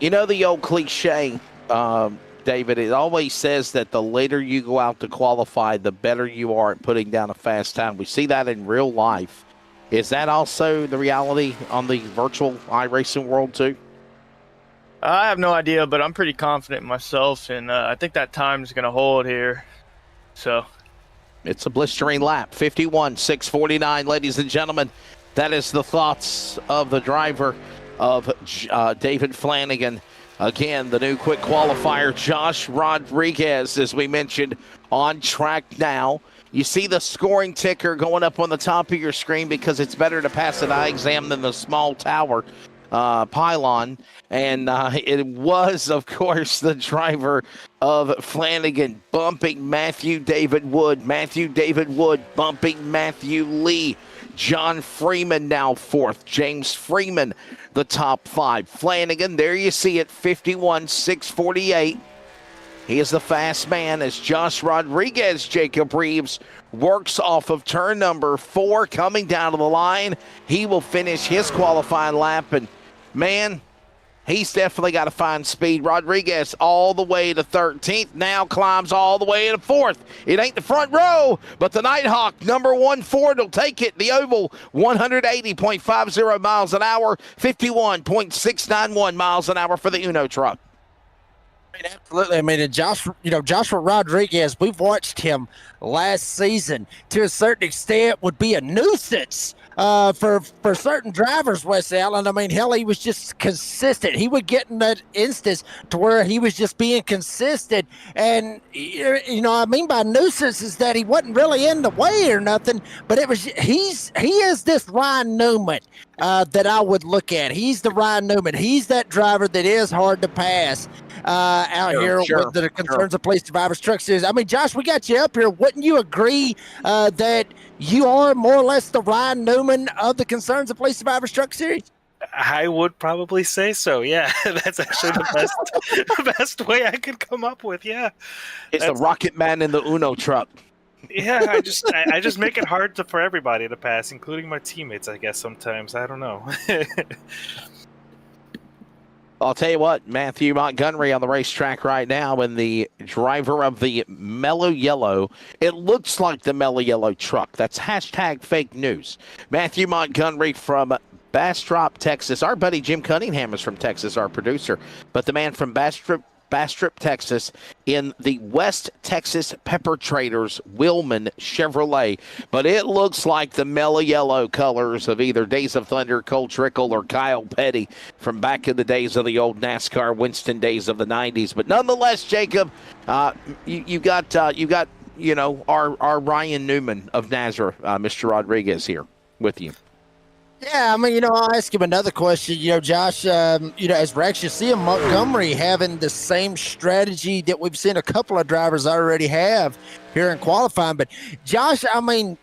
The old cliche, David, it always says that the later you go out to qualify, the better you are at putting down a fast time. We see that in real life. Is that also the reality on the virtual iRacing world too? I have no idea, but I'm pretty confident in myself, and I think that time is going to hold here. So, it's a blistering lap, 51.649, ladies and gentlemen. That is the thoughts of the driver of David Flanagan. Again, the new quick qualifier, Josh Rodriguez, as we mentioned, on track now. You see the scoring ticker going up on the top of your screen because it's better to pass an eye exam than the small tower pylon. And it was, of course, the driver of Flanagan bumping Matthew David Wood. Matthew David Wood bumping Matthew Lee. John Freeman now 4th. James Freeman, the top 5. Flanagan, there you see it, 51.648. He is the fast man as Josh Rodriguez, Jacob Reeves, works off of turn number 4, coming down to the line. He will finish his qualifying lap, and man, he's definitely got to find speed. Rodriguez all the way to 13th, now climbs all the way to 4th. It ain't the front row, but the Nighthawk, number 1 Ford, will take it. The Oval, 180.50 miles an hour, 51.691 miles an hour for the Uno truck. Absolutely. I mean, Joshua Rodriguez, we've watched him last season to a certain extent would be a nuisance for certain drivers, Wes Allen. I mean, hell, he was just consistent. He would get in that instance to where he was just being consistent. And, I mean by nuisance is that he wasn't really in the way or nothing, but he is this Ryan Newman that I would look at. He's the Ryan Newman. He's that driver that is hard to pass out here with the concerns of Police Survivors Truck Series. I mean, Josh, we got you up here. Wouldn't you agree that you are more or less the Ryan Newman of the concerns of Police Survivors Truck Series? I would probably say so. Yeah, that's actually the best way I could come up with. Yeah, it's the Rocket Man in the Uno truck. Yeah, I just make it hard for everybody to pass, including my teammates. I guess sometimes I don't know. I'll tell you what, Matthew Montgomery on the racetrack right now, and the driver of the Mellow Yellow. It looks like the Mellow Yellow truck. That's hashtag fake news. Matthew Montgomery from Bastrop, Texas. Our buddy Jim Cunningham is from Texas, our producer. But the man from Bastrop, Texas, in the West Texas Pepper Traders Willman Chevrolet. But it looks like the Mellow Yellow colors of either Days of Thunder, Cole Trickle, or Kyle Petty from back in the days of the old NASCAR Winston days of the 90s. But nonetheless, Jacob, you got our Ryan Newman of NASRA, Mr. Rodriguez here with you. Yeah, I mean, I'll ask him another question. Josh, as we're actually seeing Montgomery having the same strategy that we've seen a couple of drivers already have here in qualifying. But Josh, I mean,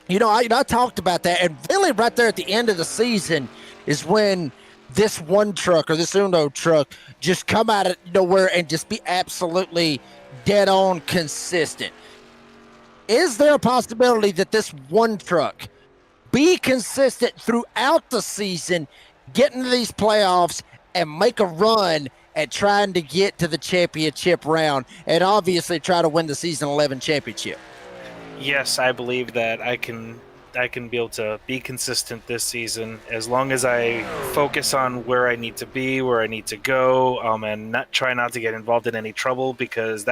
I talked about that, and really right there at the end of the season is when this one truck or this Uno truck just come out of nowhere and just be absolutely dead on consistent. Is there a possibility that this one truck be consistent throughout the season, get into these playoffs, and make a run at trying to get to the championship round, and obviously try to win the season 11 championship? Yes, I believe that I can be able to be consistent this season as long as I focus on where I need to be, where I need to go, and try not to get involved in any trouble, because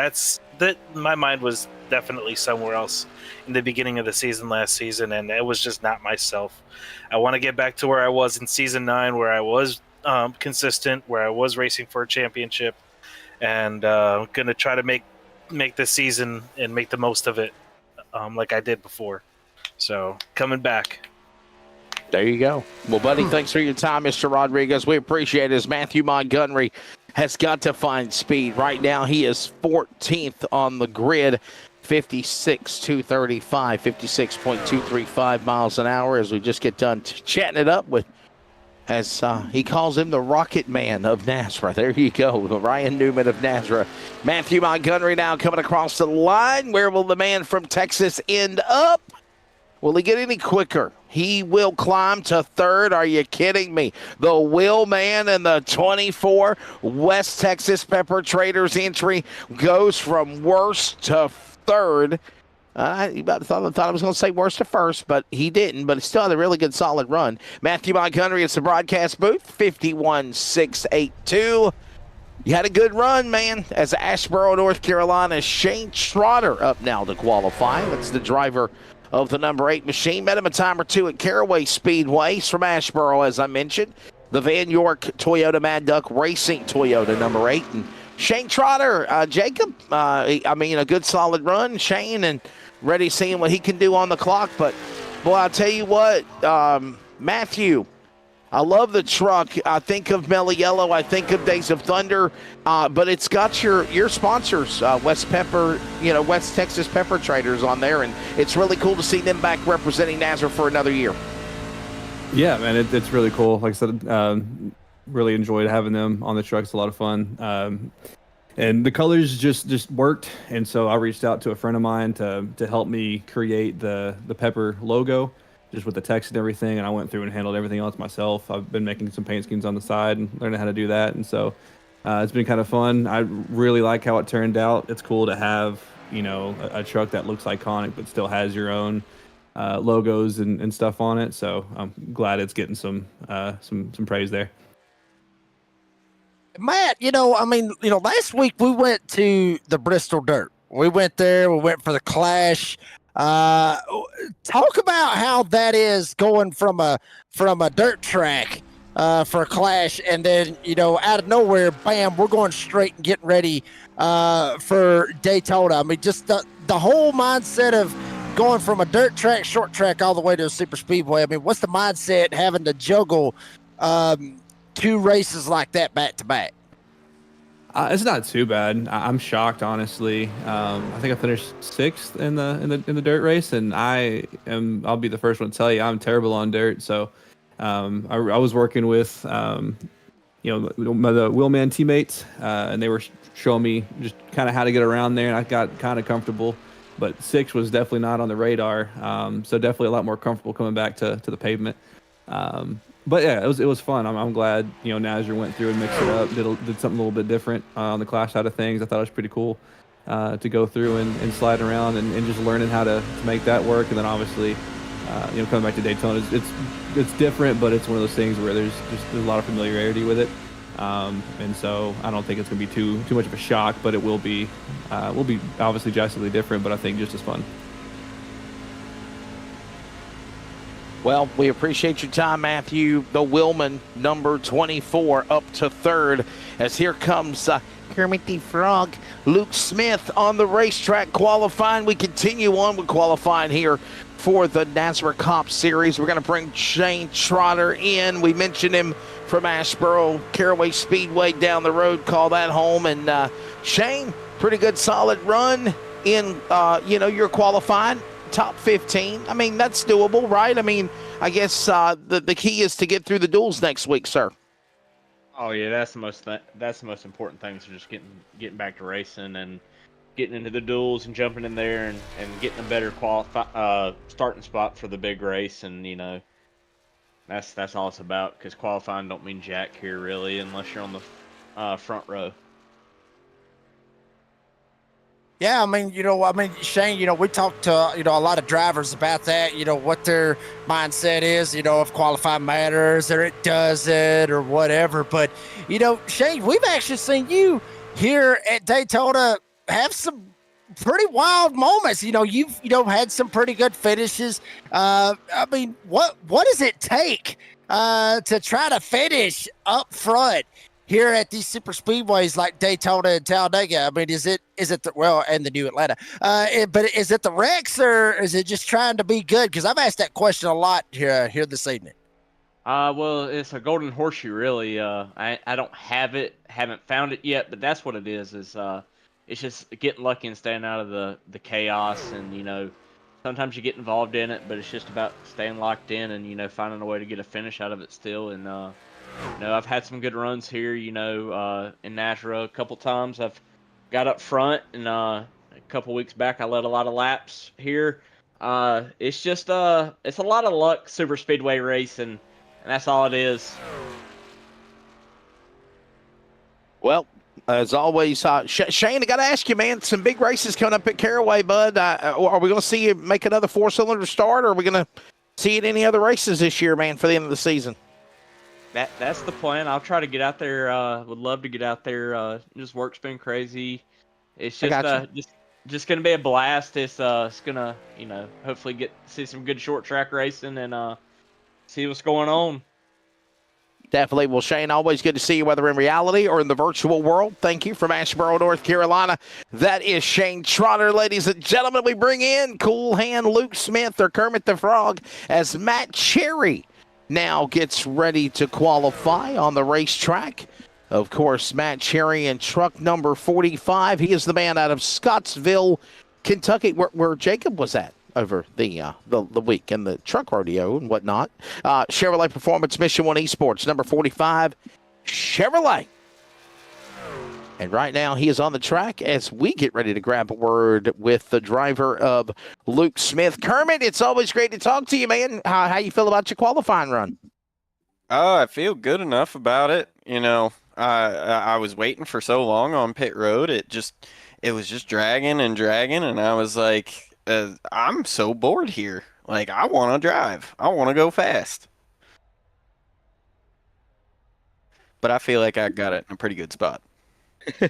my mind was definitely somewhere else in the beginning of the season last season, and it was just not myself. I want to get back to where I was in season 9, where I was consistent, where I was racing for a championship, and going to try to make this season and make the most of it, like I did before. So, coming back. There you go. Well, buddy, thanks for your time, Mr. Rodriguez. We appreciate it. As Matthew Montgomery has got to find speed. Right now, he is 14th on the grid, 56.235, 56.235 miles an hour, as we just get done chatting it up with, as he calls him, the Rocket Man of NASRA. There you go, Ryan Newman of NASRA. Matthew Montgomery now coming across the line. Where will the man from Texas end up? Will he get any quicker? He will climb to third. Are you kidding me? The Wheel Man in the 24 West Texas Pepper Traders entry goes from worst to third. I thought I was going to say worst to first, but he didn't. But he still had a really good, solid run. Matthew Montgomery at the broadcast booth, 51.682. You had a good run, man. As Asheboro, North Carolina, Shane Trotter up now to qualify. That's the driver of the number 8 machine. Met him a time or two at Caraway Speedway. He's from Asheboro, as I mentioned. The Van York Toyota Mad Duck Racing Toyota number 8. And Shane Trotter, Jacob, a good solid run, Shane, and ready seeing what he can do on the clock. But, boy, I'll tell you what, Matthew, I love the truck. I think of Mello, I think of Days of Thunder, but it's got your sponsors, West Texas Pepper Traders on there, and it's really cool to see them back representing NASRA for another year. Yeah, man, it's really cool. Like I said, really enjoyed having them on the truck. It's a lot of fun. And the colors just worked, and so I reached out to a friend of mine to help me create the Pepper logo, just with the text and everything, and I went through and handled everything else myself. I've been making some paint schemes on the side and learning how to do that, and so it's been kind of fun. I really like how it turned out. It's cool to have a truck that looks iconic but still has your own logos and stuff on it. So I'm glad it's getting some praise there. Matt, last week we went to the Bristol Dirt. We went there. We went for the Clash. Talk about how that is going from a dirt track for a Clash, and then out of nowhere, bam, we're going straight and getting ready for Daytona. I mean, just the whole mindset of going from a dirt track, short track, all the way to a super speedway. I mean, what's the mindset having to juggle 2 races like that back to back? It's not too bad. I'm shocked, honestly. I think I finished 6th in the dirt race, and I'll be the first one to tell you I'm terrible on dirt. So I was working with the Wheelman teammates, and they were showing me just kind of how to get around there, and I got kind of comfortable. But 6 was definitely not on the radar, so definitely a lot more comfortable coming back to the pavement. But yeah, it was fun. I'm glad NASRA went through and mixed it up, did something a little bit different on the Clash side of things. I thought it was pretty cool to go through and slide around and just learning how to make that work. And then obviously, coming back to Daytona, it's different, but it's one of those things where there's a lot of familiarity with it. And so I don't think it's going to be too much of a shock, but it will be obviously drastically different, but I think just as fun. Well, we appreciate your time, Matthew. The Willman, number 24, up to third, as here comes Kermit the Frog, Luke Smith on the racetrack qualifying. We continue on with qualifying here for the NASRA C.O.P.S series. We're going to bring Shane Trotter in. We mentioned him from Asheboro, Caraway Speedway down the road. Call that home. And Shane, pretty good solid run in, your qualifying top 15. I mean, that's doable, right? I mean, I guess the key is to get through the duels next week, sir. Oh yeah, that's the most important thing. So just getting back to racing and getting into the duels and jumping in there and getting a better starting spot for the big race. And that's all it's about, because qualifying don't mean jack here really unless you're on the front row. Yeah, I mean, Shane, we talked to, a lot of drivers about that, what their mindset is, if qualifying matters or it doesn't or whatever. But, Shane, we've actually seen you here at Daytona have some pretty wild moments. You've, had some pretty good finishes. I mean, what does it take to try to finish up front here at these super speedways like Daytona and Talladega? I mean, is it and the new Atlanta, but is it the wrecks, or is it just trying to be good? Because I've asked that question a lot here this evening. Well, it's a golden horseshoe, really. I don't haven't found it yet, but that's what it is. It's just getting lucky and staying out of the chaos, and sometimes you get involved in it, but it's just about staying locked in and finding a way to get a finish out of it still. And I've had some good runs here, in NASRA a couple times. I've got up front, and a couple weeks back I led a lot of laps here. It's just it's a lot of luck, super speedway race, and that's all it is. Well, as always, Shane, I got to ask you, man, some big races coming up at Caraway, bud. Are we going to see you make another 4-cylinder start, or are we going to see you at any other races this year, man, for the end of the season? That's the plan. I'll try to get out there. Would love to get out there. Just work's been crazy. It's just gonna be a blast. It's gonna hopefully see some good short track racing and see what's going on. Definitely. Well, Shane, always good to see you, whether in reality or in the virtual world. Thank you from Asheboro, North Carolina. That is Shane Trotter, ladies and gentlemen. We bring in Cool Hand Luke Smith, or Kermit the Frog, as Matt Cherry now gets ready to qualify on the racetrack. Of course, Matt Cherry in truck number 45. He is the man out of Scottsville, Kentucky, where Jacob was at over the week in the truck rodeo and whatnot. Chevrolet Performance Mission 1 Esports, number 45, Chevrolet. And right now he is on the track as we get ready to grab a word with the driver of Luke Smith. Kermit, it's always great to talk to you, man. How you feel about your qualifying run? I feel good enough about it. I was waiting for so long on pit road. It was just dragging, and I was like, I'm so bored here. Like, I want to drive. I want to go fast. But I feel like I got it in a pretty good spot. Go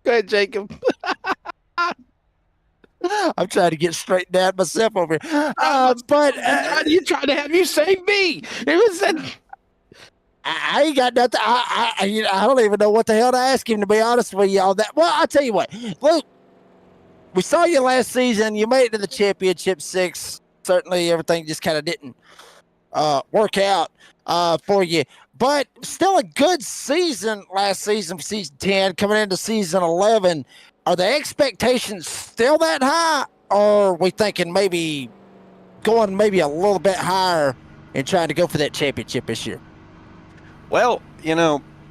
ahead, Jacob. I'm trying to get straightened out myself over here. But you trying to have you save me? It was. I ain't got nothing. I don't even know what the hell to ask him, to be honest with you on that. Well, I'll tell you what, Luke. We saw you last season. You made it to the championship 6. Certainly, everything just kind of didn't work out for you. But still a good season last season for season 10. Coming into season 11, are the expectations still that high? Or are we thinking maybe going maybe a little bit higher and trying to go for that championship this year? Well,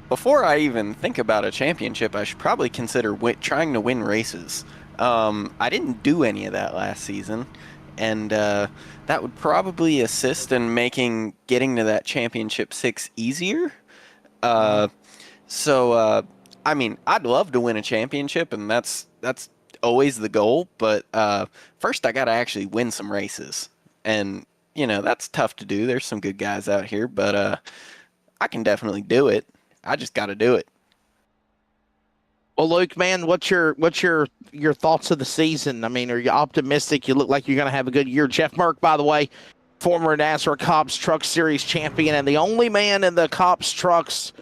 before I even think about a championship, I should probably consider trying to win races. I didn't do any of that last season, and that would probably assist in getting to that championship 6 easier. So I mean, I'd love to win a championship, and that's always the goal. But first, I got to actually win some races, and that's tough to do. There's some good guys out here, but I can definitely do it. I just got to do it. Well, Luke, man, what's your thoughts of the season? I mean, are you optimistic? You look like you're going to have a good year. Jeff Merck, by the way, former NASRA C.O.P.S Truck Series champion and the only man in the C.O.P.S trucks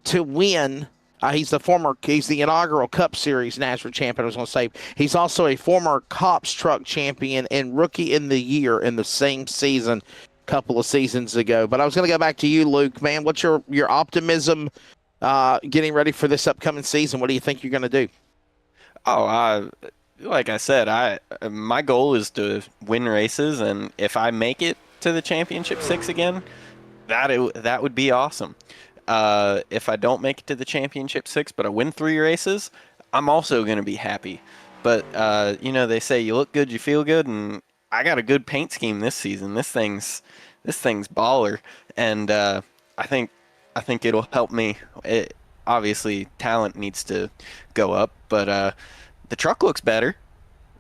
to win He's the inaugural Cup Series NASRA champion. I was going to say he's also a former C.O.P.S truck champion and rookie in the year in the same season, a couple of seasons ago. But I was going to go back to you, Luke. Man, what's your optimism getting ready for this upcoming season? What do you think you're going to do? Oh, like I said, my goal is to win races, and if I make it to the Championship 6 again, that would be awesome. If I don't make it to the Championship 6, but I win 3 races, I'm also going to be happy. But they say you look good, you feel good, and I got a good paint scheme this season. This thing's baller, and I think it'll help me. Obviously, talent needs to go up, but the truck looks better,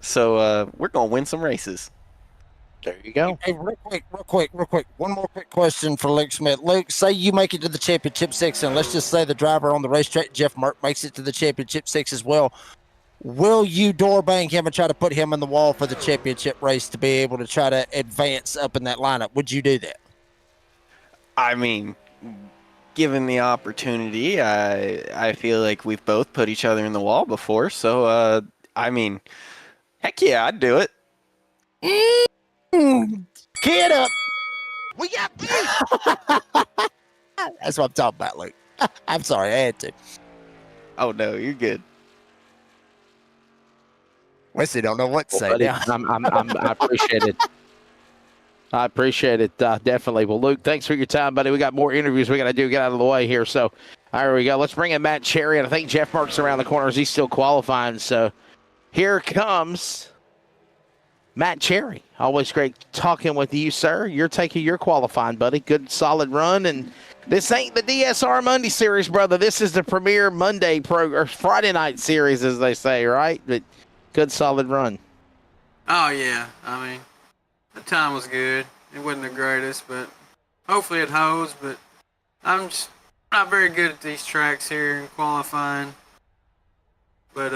so we're gonna win some races. There you go. Hey, real quick. One more quick question for Luke Smith. Luke, say you make it to the Championship 6, and let's just say the driver on the racetrack, Jeff Merck, makes it to the Championship 6 as well. Will you door bang him and try to put him in the wall for the championship race to be able to try to advance up in that lineup? Would you do that? I mean, given the opportunity, I feel like we've both put each other in the wall before, so I mean, heck yeah, I'd do it. Get up. We got beef. That's what I'm talking about, Luke. I'm sorry, I had to. Oh no, you're good. Wesley don't know what to say buddy, now. I appreciate it. I appreciate it, definitely. Well, Luke, thanks for your time, buddy. We got more interviews we got to do, get out of the way here. So, here we go. Let's bring in Matt Cherry, and I think Jeff Mark's around the corner. Is he still qualifying? So, here comes Matt Cherry. Always great talking with you, sir. You're taking your qualifying, buddy. Good, solid run. And this ain't the DSR Monday series, brother. This is the premier Monday or Friday night series, as they say, right? But good, solid run. Oh, yeah. I mean, the time was good. It wasn't the greatest, but hopefully it holds. But I'm just not very good at these tracks here in qualifying. But,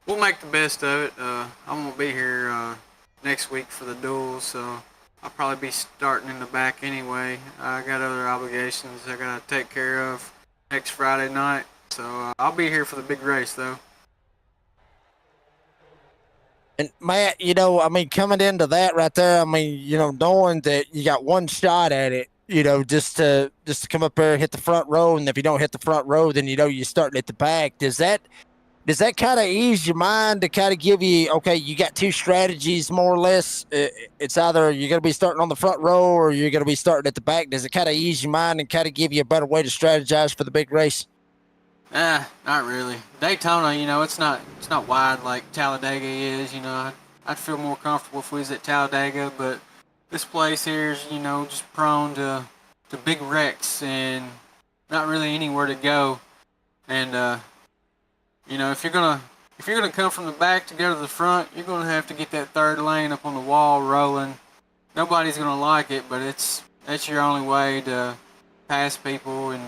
we'll make the best of it. I won't be here next week for the duels, so I'll probably be starting in the back anyway. I got other obligations I got to take care of next Friday night. So I'll be here for the big race, though. And Matt, coming into that right there, knowing that you got one shot at it, just to come up there and hit the front row, and if you don't hit the front row, then you're starting at the back. Does that kind of ease your mind to kind of give you, okay, you got 2 strategies more or less? It's either you're going to be starting on the front row or you're going to be starting at the back. Does it kind of ease your mind and kind of give you a better way to strategize for the big race? Not really. Daytona, it's not wide like Talladega is. I'd feel more comfortable if we was at Talladega, but this place here is, just prone to big wrecks and not really anywhere to go. And if you're gonna come from the back to go to the front, you're gonna have to get that third lane up on the wall rolling. Nobody's gonna like it, but that's your only way to pass people and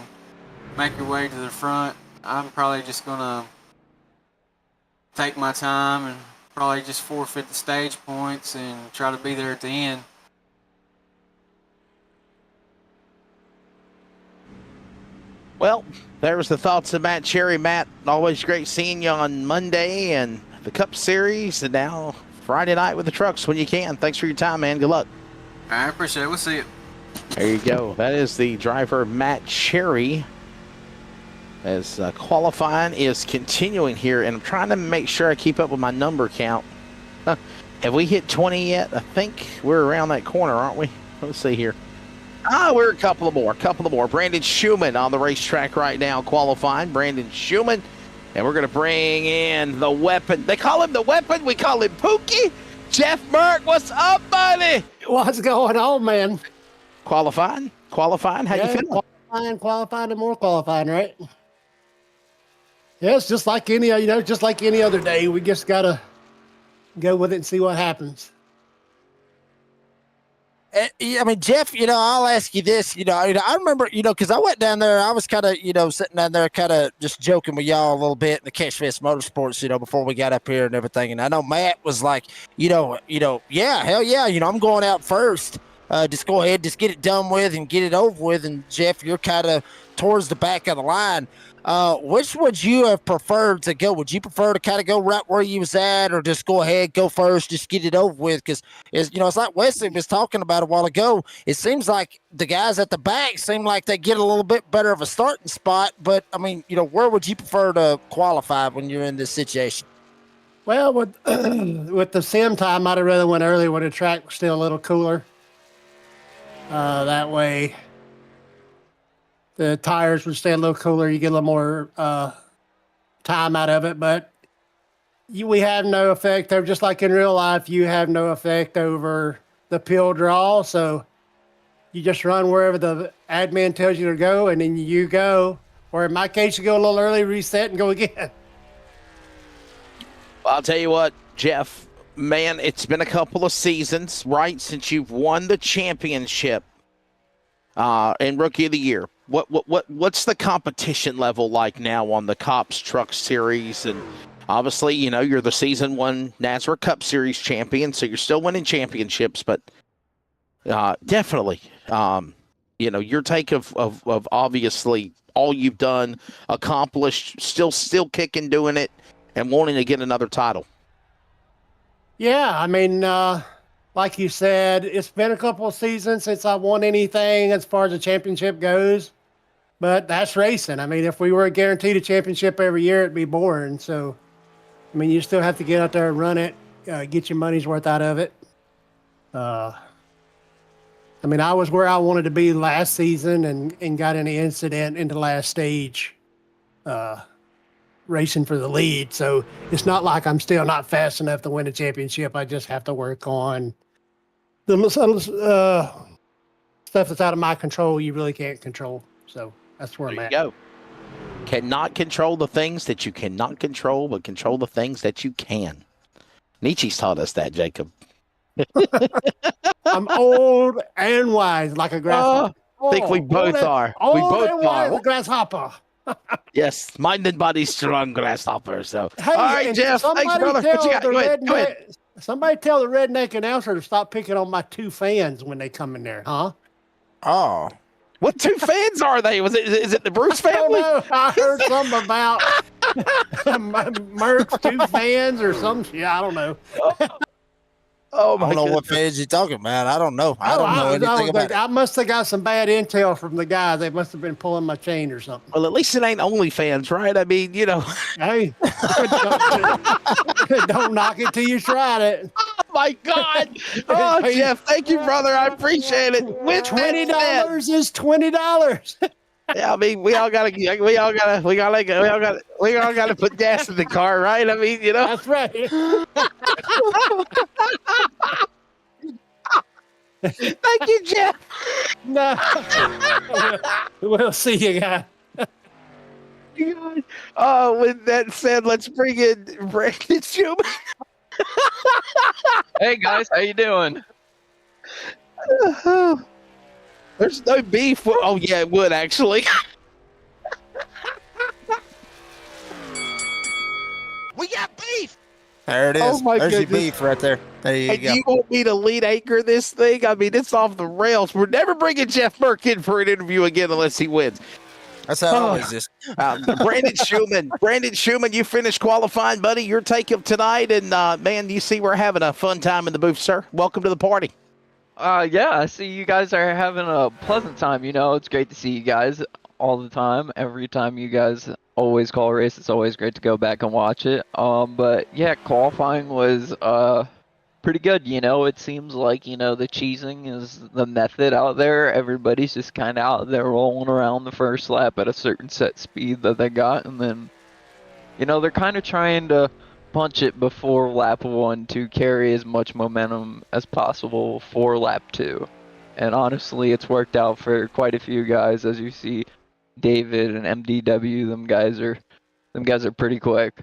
make your way to the front. I'm probably just gonna take my time and probably just forfeit the stage points and try to be there at the end. Well, there was the thoughts of Matt Cherry. Matt, always great seeing you on Monday and the Cup Series, and now Friday night with the trucks when you can. Thanks for your time, man. Good luck. I appreciate it. We'll see you. There you go. That is the driver, Matt Cherry, as qualifying is continuing here, and I'm trying to make sure I keep up with my number count. Have we hit 20 yet? I think we're around that corner, aren't we? Let's see here. We're a couple more. Brandon Schumann on the racetrack right now qualifying. Brandon Schumann. And we're going to bring in the weapon. They call him the weapon. We call him Pookie. Jeff Merck, what's up, buddy? What's going on, man? Qualifying? How you feeling? Qualifying and more qualifying, right? Yeah, it's just like any other day. We just got to go with it and see what happens. Jeff, I'll ask you this, I remember, because I went down there, I was kind of, sitting down there kind of just joking with y'all a little bit in the Catch Fest Motorsports, before we got up here and everything. And I know Matt was like, yeah, hell yeah, I'm going out first. just go ahead, just get it done with and get it over with. And Jeff, you're kind of towards the back of the line. Which would you have preferred to go? Would you prefer to kind of go right where you was at, or just go ahead, go first, just get it over with? Because it's like Wesley was talking about a while ago. It seems like the guys at the back seem like they get a little bit better of a starting spot. But I mean, where would you prefer to qualify when you're in this situation? Well, with with the sim time, I'd have rather went early when the track was still a little cooler. That way, the tires would stay a little cooler. You get a little more time out of it. But we have no effect over, just like in real life, you have no effect over the pill draw. So you just run wherever the admin tells you to go, and then you go. Or in my case, you go a little early, reset, and go again. I'll tell you what, Jeff, man, it's been a couple of seasons, right, since you've won the championship in Rookie of the Year. What's the competition level like now on the C.O.P.S Truck Series? And obviously, you're the Season 1 NASRA Cup Series champion, so you're still winning championships, but definitely, your take of obviously all you've done, accomplished, still kicking, doing it, and wanting to get another title. Yeah, I mean, like you said, it's been a couple of seasons since I won anything as far as the championship goes, but that's racing. I mean, if we were guaranteed a championship every year, it'd be boring. So, I mean, you still have to get out there and run it, get your money's worth out of it. I mean, I was where I wanted to be last season and got in an incident in the last stage, racing for the lead. So it's not like I'm still not fast enough to win a championship. I just have to work on the stuff that's out of my control. You really can't control. So that's where I'm at. There you go. Cannot control the things that you cannot control, but control the things that you can. Nietzsche's taught us that, Jacob. I'm old and wise like a grasshopper. I think we both are. We both and wise are. like a grasshopper. Yes, mind and body strong, grasshopper. So, Hey, all right, Jeff. Thanks, brother. What you got? Go ahead. Somebody tell the redneck announcer to stop picking on my two fans when they come in there, huh? Oh. What two fans are they? Is it the Bruce family? I don't know. I heard something about Merck's two fans or some shit. I don't know. Oh, I don't know what fans you're talking about. I don't know. I don't know anything about it. I must have got some bad intel from the guys. They must have been pulling my chain or something. Well, at least it ain't OnlyFans, right? I mean, Hey, don't knock it till you tried it. Oh, my God. Oh, Jeff, thank you, brother. I appreciate it. With $20 is $20. Yeah, I mean, we all gotta put gas in the car, right? I mean, That's right. Thank you, Jeff. No. We'll see you guys. With that said, let's bring in Brandon Schumann. Hey guys, how you doing? There's no beef. Oh yeah, it would actually. We got beef. There it is. Oh my There's goodness. your beef right there. There you And go. you want me to lead anchor this thing? I mean, it's off the rails. We're never bringing Jeff Burke in for an interview again unless he wins. That's how it always is. Brandon Schumann, you finished qualifying, buddy. Your take of tonight, and man, you see we're having a fun time in the booth, sir. Welcome to the party. Yeah, I see you guys are having a pleasant time. It's great to see you guys all the time. Every time you guys always call a race, it's always great to go back and watch it. But yeah, qualifying was pretty good. It seems like the cheesing is the method out there. Everybody's just kind of out there rolling around the first lap at a certain set speed that they got, and then they're kind of trying to punch it before lap 1 to carry as much momentum as possible for lap 2. And honestly, it's worked out for quite a few guys. As you see, David and MDW, them guys are pretty quick.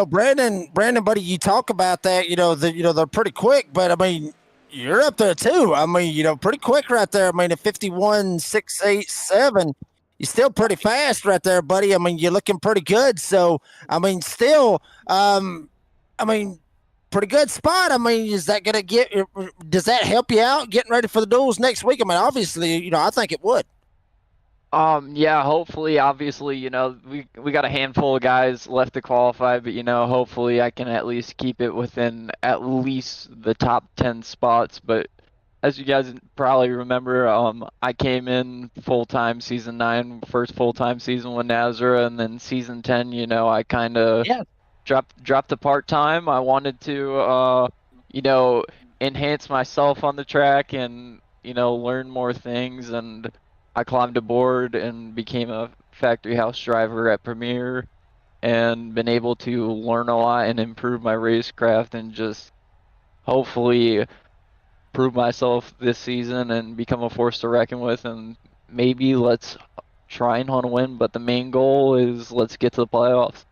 Brandon, buddy, you talk about that. They're pretty quick, but I mean, you're up there too. I mean, pretty quick right there. I mean, at 51.687. You're still pretty fast right there, buddy. I mean, you're looking pretty good. So, I mean, still, pretty good spot. I mean, is that gonna does that help you out getting ready for the duels next week? I mean, obviously, I think it would. Yeah, hopefully, obviously, we got a handful of guys left to qualify, but hopefully I can at least keep it within at least the top 10 spots. But as you guys probably remember, I came in full-time season 9, first full-time season with NASRA, and then season 10, I kind of dropped to part-time. I wanted to enhance myself on the track and, learn more things, and I climbed aboard and became a factory house driver at Premier and been able to learn a lot and improve my racecraft and just hopefully prove myself this season and become a force to reckon with, and maybe let's try and hunt a win, but the main goal is let's get to the playoffs.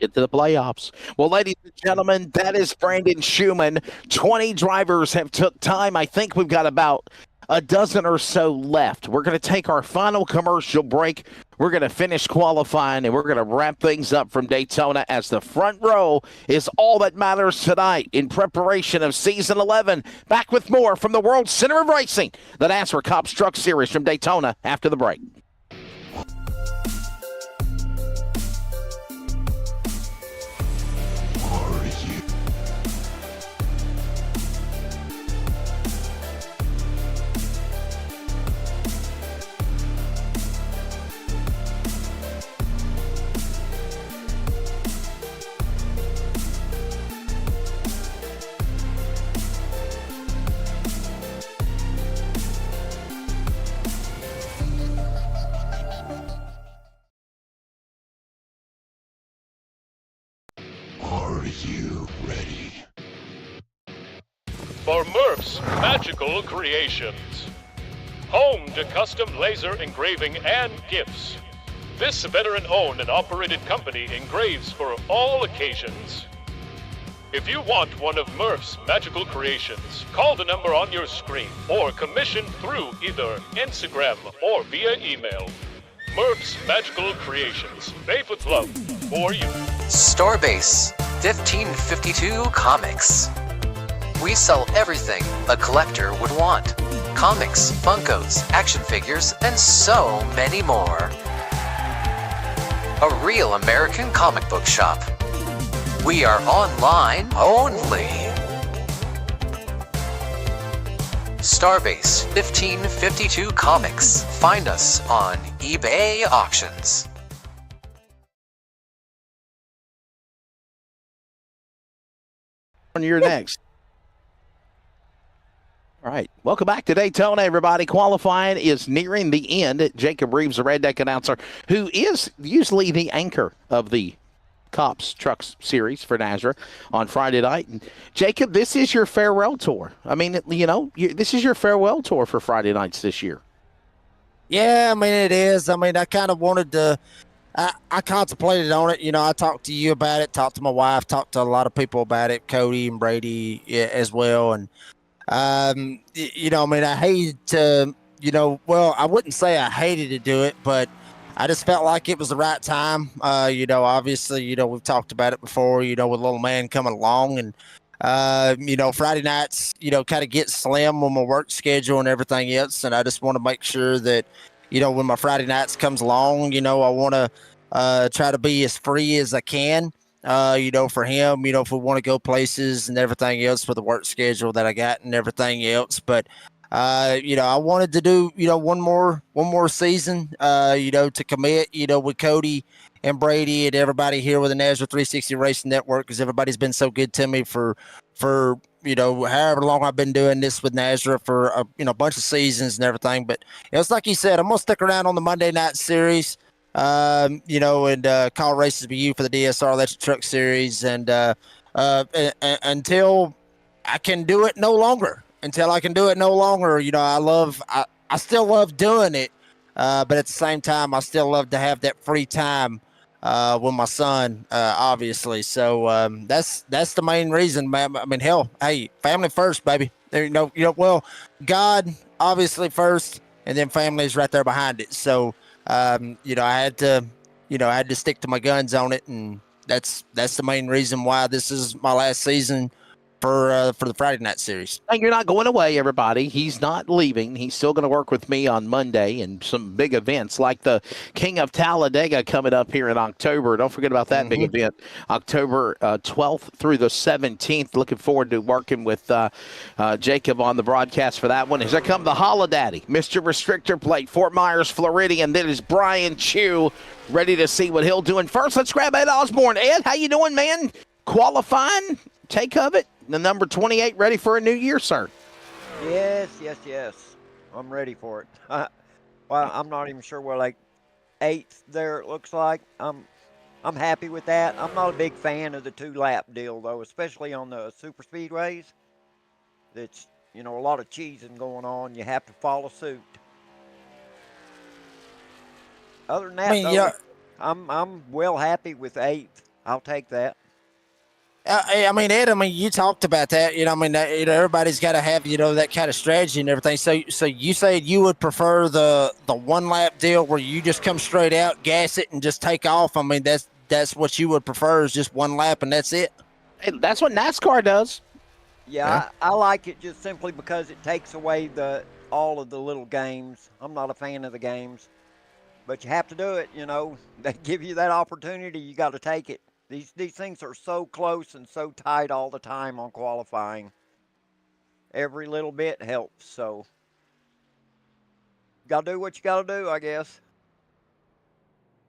Get to the playoffs. Well, ladies and gentlemen, that is Brandon Schumann. 20 drivers have took time. I think we've got about a dozen or so left. We're going to take our final commercial break. We're going to finish qualifying, and we're going to wrap things up from Daytona as the front row is all that matters tonight in preparation of Season 11. Back with more from the World Center of Racing, the NASRA C.O.P.S Truck Series from Daytona after the break. Are you ready? For Murph's Magical Creations, home to custom laser engraving and gifts. This veteran-owned and operated company engraves for all occasions. If you want one of Murph's Magical Creations, call the number on your screen or commission through either Instagram or via email. Murph's Magical Creations, made with love for you. Starbase 1552 Comics. We sell everything a collector would want. Comics, Funkos, action figures, and so many more. A real American comic book shop. We are online only. Starbase 1552 Comics. Find us on eBay Auctions. You're next. All right. Welcome back to Daytona, everybody. Qualifying is nearing the end. Jacob Reeves, the Red Deck announcer, who is usually the anchor of the C.O.P.S Trucks Series for NASRA on Friday night. And Jacob, this is your farewell tour. I mean, this is your farewell tour for Friday nights this year. Yeah, I mean, it is. I mean, I kind of wanted to. I contemplated on it. I talked to you about it, talked to my wife, talked to a lot of people about it, Cody and Brady as well. And, I mean, I hated to, well, I wouldn't say I hated to do it, but I just felt like it was the right time. Obviously, we've talked about it before, with little man coming along. And, Friday nights, kind of get slim with my work schedule and everything else. And I just want to make sure that, when my Friday nights comes along, I want to try to be as free as I can, for him, if we want to go places and everything else for the work schedule that I got and everything else. But, I wanted to do, one more season, to commit, with Cody and Brady and everybody here with the NASRA 360 Racing Network, because everybody's been so good to me for however long I've been doing this with NASRA for a bunch of seasons and everything. But it's like you said, I'm gonna stick around on the Monday night series, and call races with you for the DSR Electric Truck Series, and until I can do it no longer. I still love doing it, but at the same time, I still love to have that free time with my son, obviously. So that's the main reason, man. I mean, hell, hey, family first, baby. Well, God obviously first, and then family is right there behind it. So I had to stick to my guns on it, and that's the main reason why this is my last season for the Friday night series. And you're not going away, everybody. He's not leaving. He's still going to work with me on Monday and some big events like the King of Talladega coming up here in October. Don't forget about that big event, October 12th through the 17th. Looking forward to working with Jacob on the broadcast for that one. As I come the Holodaddy, Mr. Restrictor Plate, Fort Myers, Floridian. That is Brian Chu, ready to see what he'll do. And first, let's grab Ed Osborne. Ed, how you doing, man? Qualifying? Take of it? The number 28 ready for a new year, sir? Yes. I'm ready for it. Well, I'm not even sure where, like, 8th there it looks like. I'm happy with that. I'm not a big fan of the 2-lap deal, though, especially on the super speedways. It's, a lot of cheesing going on. You have to follow suit. Other than that, though, I'm well happy with 8th. I'll take that. Ed, you talked about that. Everybody's got to have, that kind of strategy and everything. So you said you would prefer the 1-lap deal where you just come straight out, gas it, and just take off. That's what you would prefer is just 1 lap and that's it. Hey, that's what NASCAR does. Yeah. I like it just simply because it takes away all of the little games. I'm not a fan of the games, but you have to do it. They give you that opportunity. You got to take it. These things are so close and so tight all the time on qualifying. Every little bit helps, so got to do what you got to do, I guess.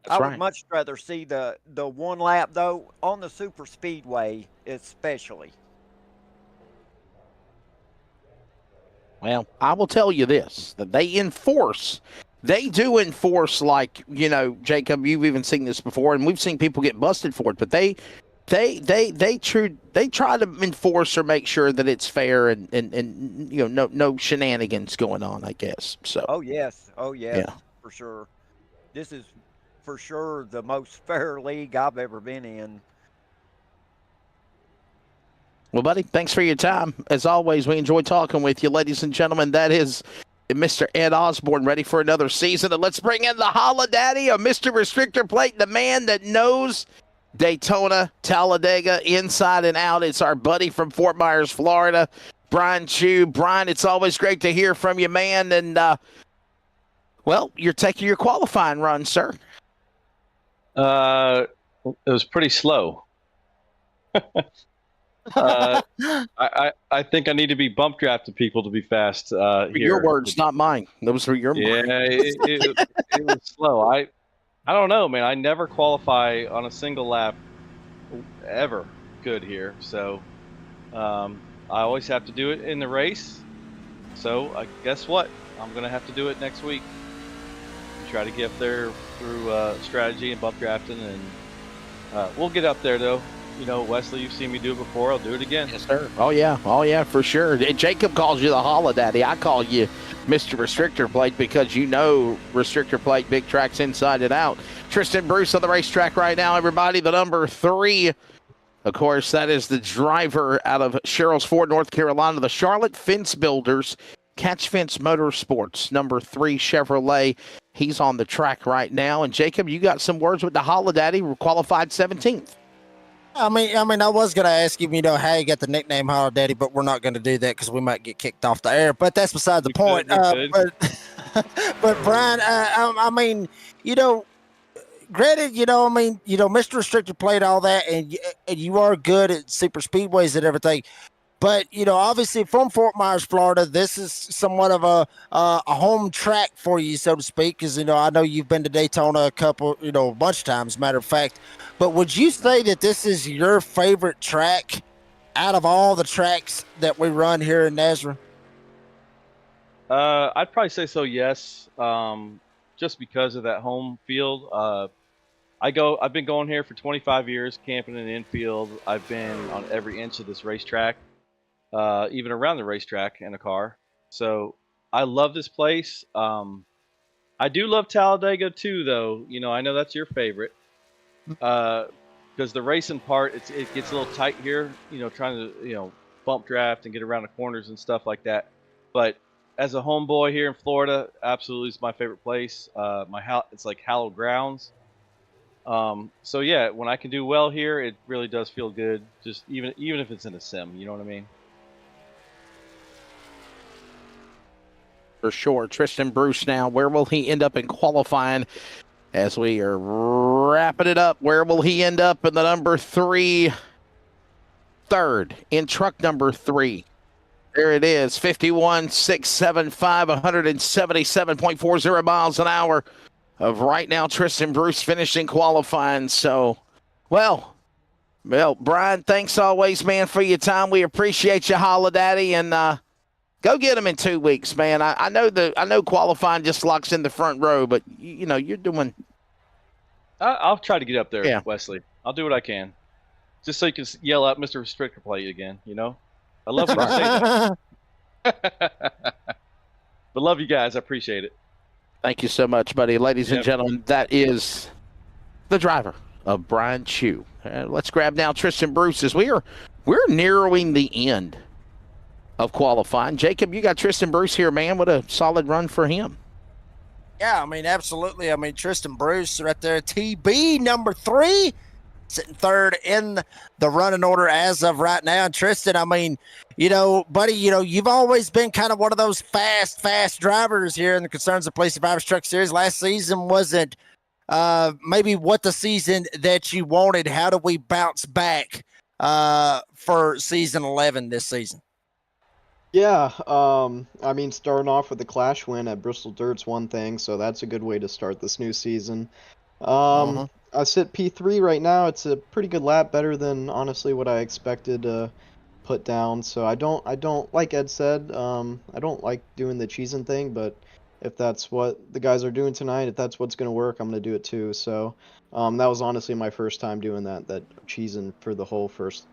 I would much rather see the 1 lap, though, on the super speedway especially. Well, I will tell you this, that they do enforce, like, Jacob, you've even seen this before, and we've seen people get busted for it, but they try to enforce or make sure that it's fair and no shenanigans going on, I guess. So. Oh yes, for sure. This is for sure the most fair league I've ever been in. Well, buddy, thanks for your time. As always, we enjoy talking with you, ladies and gentlemen. That is Mr. Ed Osborne, ready for another season. And let's bring in the Holodaddy of Mr. Restrictor Plate, the man that knows Daytona, Talladega, inside and out. It's our buddy from Fort Myers, Florida, Brian Chu. Brian, it's always great to hear from you, man. And, you're taking your qualifying run, sir. It was pretty slow. I think I need to be bump drafting people to be fast. Here. Your words, not mine. Those were your words. Yeah, it was slow. I don't know, man. I never qualify on a single lap ever good here. So I always have to do it in the race. So guess what? I'm going to have to do it next week. Try to get up there through strategy and bump drafting. And we'll get up there, though. Wesley, you've seen me do it before. I'll do it again. Yes, sir. Oh, yeah, for sure. Jacob calls you the Holodaddy. I call you Mr. Restrictor Plate because Restrictor Plate, big tracks inside and out. Tristan Bruce on the racetrack right now, everybody. The number 3, of course, that is the driver out of Sherrills Ford, North Carolina, the Charlotte Fence Builders, Catch Fence Motorsports, number 3 Chevrolet. He's on the track right now. And, Jacob, you got some words with the Holodaddy, qualified 17th. I was going to ask you, how you got the nickname Holodaddy, but we're not going to do that because we might get kicked off the air. But that's beside the point. But Brian, granted, Mr. Restrictor played all that, and you are good at super speedways and everything. But, obviously from Fort Myers, Florida, this is somewhat of a home track for you, so to speak, because, I know you've been to Daytona a bunch of times, matter of fact. But would you say that this is your favorite track out of all the tracks that we run here in NASRA? I'd probably say so, yes. Just because of that home field. I've been going here for 25 years, camping in the infield. I've been on every inch of this racetrack. Even around the racetrack in a car. So I love this place. I do love Talladega too, though. I know that's your favorite. Because the racing part, it gets a little tight here, trying to, bump draft and get around the corners and stuff like that. But as a homeboy here in Florida, absolutely is my favorite place. It's like hallowed grounds. So yeah, when I can do well here, it really does feel good. Just even if it's in a sim, you know what I mean? For sure. Tristan Bruce now, where will he end up in qualifying as we are wrapping it up? Where will he end up in the number 3, third, in truck number 3? There it is, 51.675, 177.40 miles an hour of right now Tristan Bruce finishing qualifying. So, well, Brian, thanks always, man, for your time. We appreciate you, Holla Daddy, and go get him in 2 weeks, man. I know qualifying just locks in the front row, but you know you're doing. I'll try to get up there, Yeah. Wesley. I'll do what I can, just so you can yell out Mr. Restrictor Plate again. You know, I love when you say that. But love you guys. I appreciate it. Thank you so much, buddy. Ladies and gentlemen, that is the driver of Brian Chu. Let's grab now Tristan Bruce as we're narrowing the end of qualifying. Jacob, you got Tristan Bruce here, man. What a solid run for him. Yeah, I mean, absolutely. I mean, Tristan Bruce right there, TB number 3, sitting third in the running order as of right now. And Tristan, I mean, you know, buddy, you know, you've always been kind of one of those fast drivers here in the Concerns of Police Survivors Truck Series. Last season wasn't maybe what the season that you wanted. How do we bounce back for season 11 this season? Yeah, I mean, starting off with the Clash win at Bristol Dirt's one thing, so that's a good way to start this new season. I sit P3 right now. It's a pretty good lap, better than honestly what I expected to put down. So I don't like Ed said, I don't like doing the cheesing thing, but if that's what the guys are doing tonight, if that's what's gonna work, I'm gonna do it too. So that was honestly my first time doing that cheesing for the whole first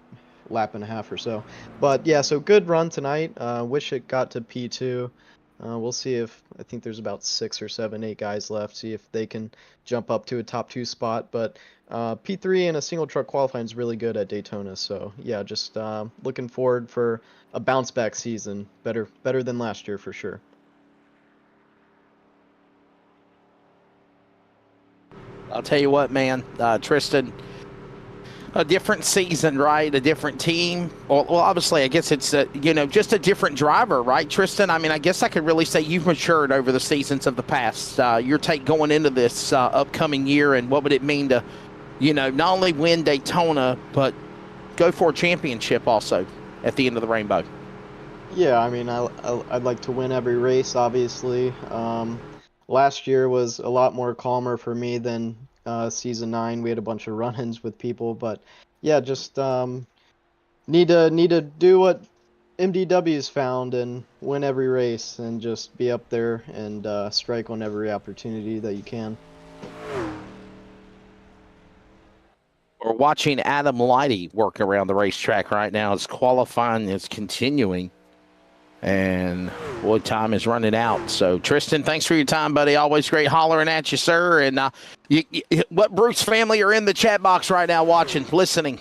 lap and a half or so. But yeah, so good run tonight. Wish it got to P2. We'll see if, I think there's about 6 or 7, 8 guys left, see if they can jump up to a top 2 spot. But P3 in a single truck qualifying is really good at Daytona. So yeah, just looking forward for a bounce back season. Better than last year for sure. I'll tell you what, man, Tristan, a different season, right? A different team. Well, obviously, I guess it's, just a different driver, right, Tristan? I mean, I guess I could really say you've matured over the seasons of the past. Your take going into this upcoming year, and what would it mean to, not only win Daytona, but go for a championship also at the end of the rainbow? Yeah, I mean, I'd like to win every race, obviously. Last year was a lot more calmer for me than season 9. We had a bunch of run-ins with people, but yeah, just need to do what MDW's found and win every race and just be up there and strike on every opportunity that you can. We're watching Adam Lighty work around the racetrack right now as qualifying is continuing. And boy, time is running out. So, Tristan, thanks for your time, buddy. Always great hollering at you, sir. And what Bruce family are in the chat box right now watching, listening?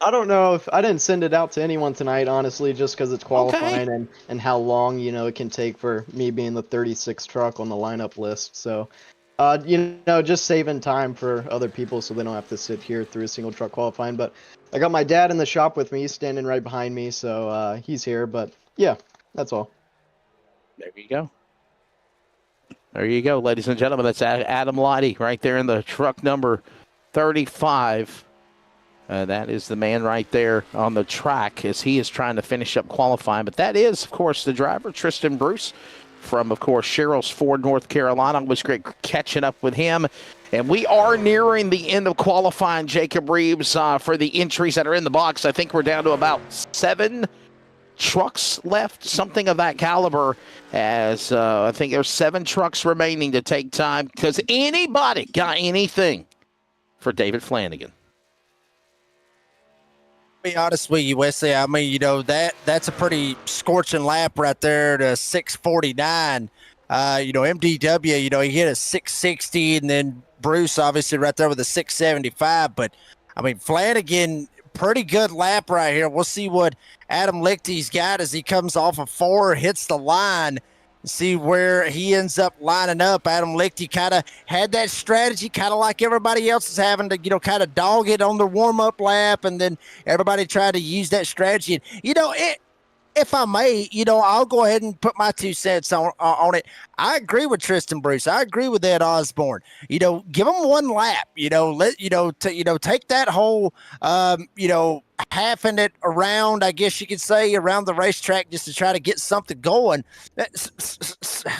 I don't know if I didn't send it out to anyone tonight, honestly, just because it's qualifying and how long, it can take for me being the 36th truck on the lineup list. So, just saving time for other people so they don't have to sit here through a single truck qualifying. But I got my dad in the shop with me. He's standing right behind me, so he's here. But yeah, that's all. There you go. There you go, ladies and gentlemen. That's Adam Lighty right there in the truck number 35. That is the man right there on the track as he is trying to finish up qualifying. But that is, of course, the driver, Tristan Bruce, from, of course, Sherrills Ford, North Carolina. It was great catching up with him. And we are nearing the end of qualifying, Jacob Reeves, for the entries that are in the box. I think we're down to about 7 trucks left, something of that caliber, as I think there's 7 trucks remaining to take time. Because anybody got anything for David Flanagan? Be honest with you, Wesley. I mean, that's a pretty scorching lap right there to 649. MDW, he hit a 660, and then Bruce obviously right there with a 675. But I mean, Flanagan, pretty good lap right here. We'll see what Adam Lichty's got as he comes off of 4, hits the line. see where he ends up lining up. Adam Lichty kind of had that strategy, kind of like everybody else is having to, kind of dog it on the warm-up lap, and then everybody tried to use that strategy. And, if I may, I'll go ahead and put my 2 cents on it. I agree with Tristan Bruce. I agree with Ed Osborne. Give them one lap. Take that whole, halving it around, I guess you could say, around the racetrack just to try to get something going.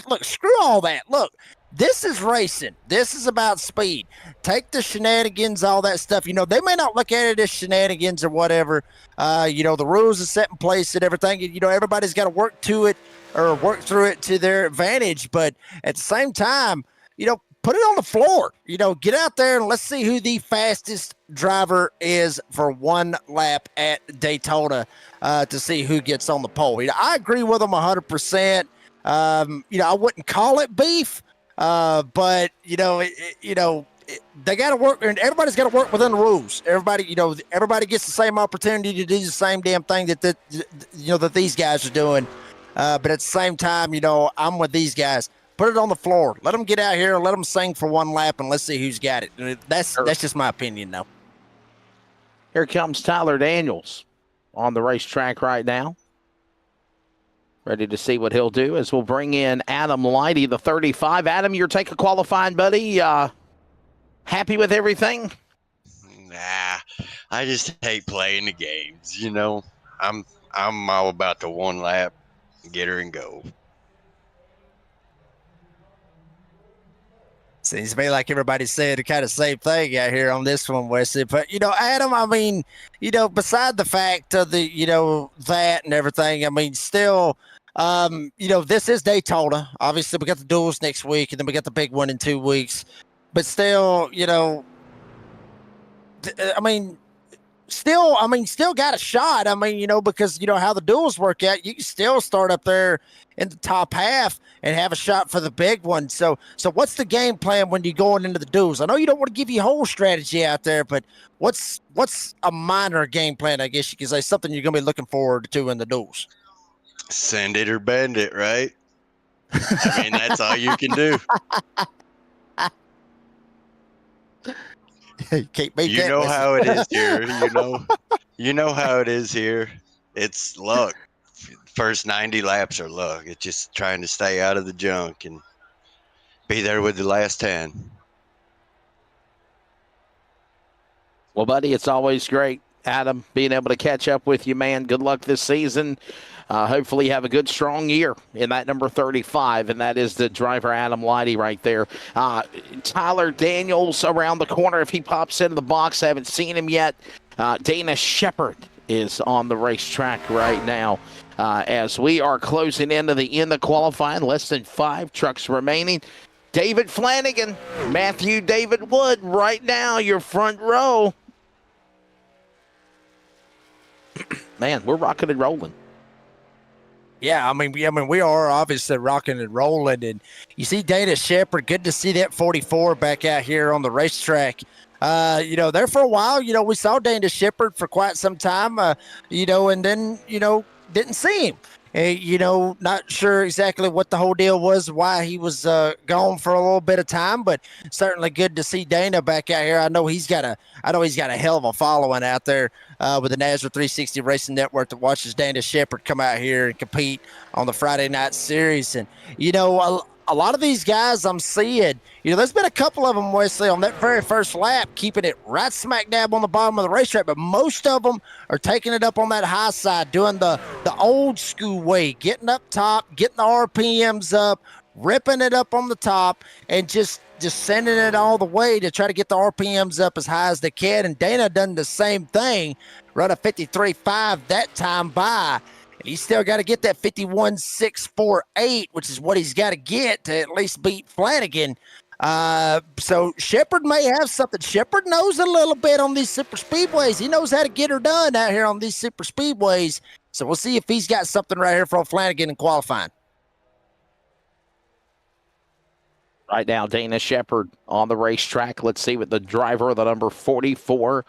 Look, screw all that. Look, this is racing. This is about speed. Take the shenanigans, all that stuff. They may not look at it as shenanigans or whatever. The rules are set in place and everything. Everybody's got to work to it or work through it to their advantage. But at the same time, put it on the floor. Get out there and let's see who the fastest driver is for one lap at Daytona to see who gets on the pole. I agree with them 100%. I wouldn't call it beef. But they got to work, and everybody's got to work within the rules. Everybody gets the same opportunity to do the same damn thing that these guys are doing. But at the same time, I'm with these guys. Put it on the floor. Let them get out here. Let them sing for one lap, and let's see who's got it. That's just my opinion, though. Here comes Tyler Daniels on the racetrack right now. Ready to see what he'll do as we'll bring in Adam Lighty, the 35. Adam, your take of qualifying, buddy. Happy with everything? Nah, I just hate playing the games. I'm all about the one lap, get her and go. Seems to me like everybody's saying the kind of same thing out here on this one, Wesley. But, Adam, I mean, beside the fact of the, that and everything, I mean, still, this is Daytona. Obviously, we got the duels next week, and then we got the big one in 2 weeks. But still, still got a shot. I mean, because how the duels work out, you can still start up there in the top half and have a shot for the big one. So what's the game plan when you're going into the duels? I know you don't want to give your whole strategy out there, but what's a minor game plan, I guess you could say, something you're going to be looking forward to in the duels? Send it or bend it, right? I mean, that's all you can do. You know how it is here. You know how it is here. It's luck. First 90 laps are luck. It's just trying to stay out of the junk and be there with the last 10. Well, buddy, it's always great, Adam, being able to catch up with you, man. Good luck this season. Hopefully you have a good, strong year in that number 35, and that is the driver Adam Lighty right there. Tyler Daniels around the corner if he pops into the box. I haven't seen him yet. Dana Shepard is on the racetrack right now as we are closing into the end of qualifying. Less than 5 trucks remaining. David Flanagan, Matthew David Wood right now, your front row. Man, we're rocking and rolling. Yeah, I mean, we are obviously rocking and rolling, and you see Dana Shepard. Good to see that 44 back out here on the racetrack. There for a while, we saw Dana Shepard for quite some time, and then, didn't see him. Not sure exactly what the whole deal was, why he was gone for a little bit of time, but certainly good to see Dana back out here. I know he's got a hell of a following out there with the NASRA 360 Racing Network that watches Dana Shepard come out here and compete on the Friday night series. And a lot of these guys I'm seeing, there's been a couple of them, Wesley, on that very first lap, keeping it right smack dab on the bottom of the racetrack, but most of them are taking it up on that high side, doing the old school way, getting up top, getting the RPMs up, ripping it up on the top, and just sending it all the way to try to get the RPMs up as high as they can. And Dana done the same thing, run a 53.5 that time by. He's still got to get that 51.648, which is what he's got to get to at least beat Flanagan. So Shepard may have something. Shepard knows a little bit on these super speedways. He knows how to get her done out here on these super speedways. So we'll see if he's got something right here for Flanagan in qualifying. Right now, Dana Shepard on the racetrack. Let's see what the driver of the number 44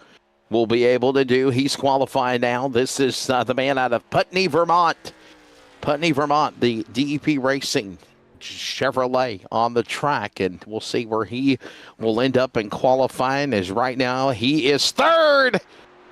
will be able to do. He's qualifying now. This is the man out of Putney, Vermont. Putney, Vermont, the DEP Racing Chevrolet on the track, and we'll see where he will end up in qualifying, as right now he is third.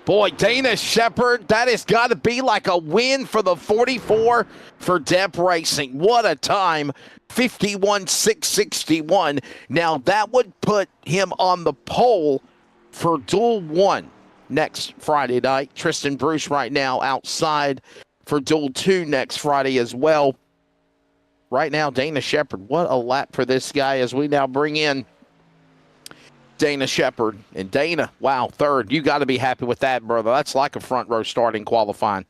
Boy, Dana Shepard, that has got to be like a win for the 44 for Dep Racing. What a time, 51.661. Now, that would put him on the pole for Duel 1 next Friday night. Tristan Bruce right now outside for Duel 2 next Friday as well. Right now, Dana Shepard, what a lap for this guy as we now bring in Dana Shepard. And Dana, wow, third. You got to be happy with that, brother. That's like a front row starting qualifying.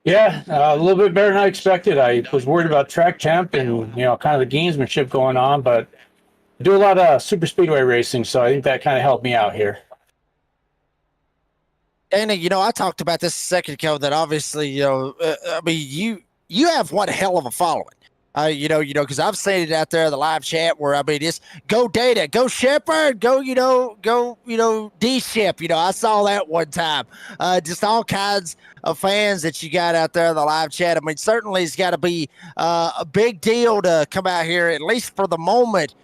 Yeah, a little bit better than I expected. I was worried about track temp and, kind of the gamesmanship going on, but I do a lot of super speedway racing, so I think that kind of helped me out here. Dana, I talked about this a second ago that obviously, you have one hell of a following. Because I've seen it out there in the live chat where, it's go Data, go Shepard, go D-Shep. I saw that one time. Just all kinds of fans that you got out there in the live chat. Certainly it's got to be a big deal to come out here, at least for the moment,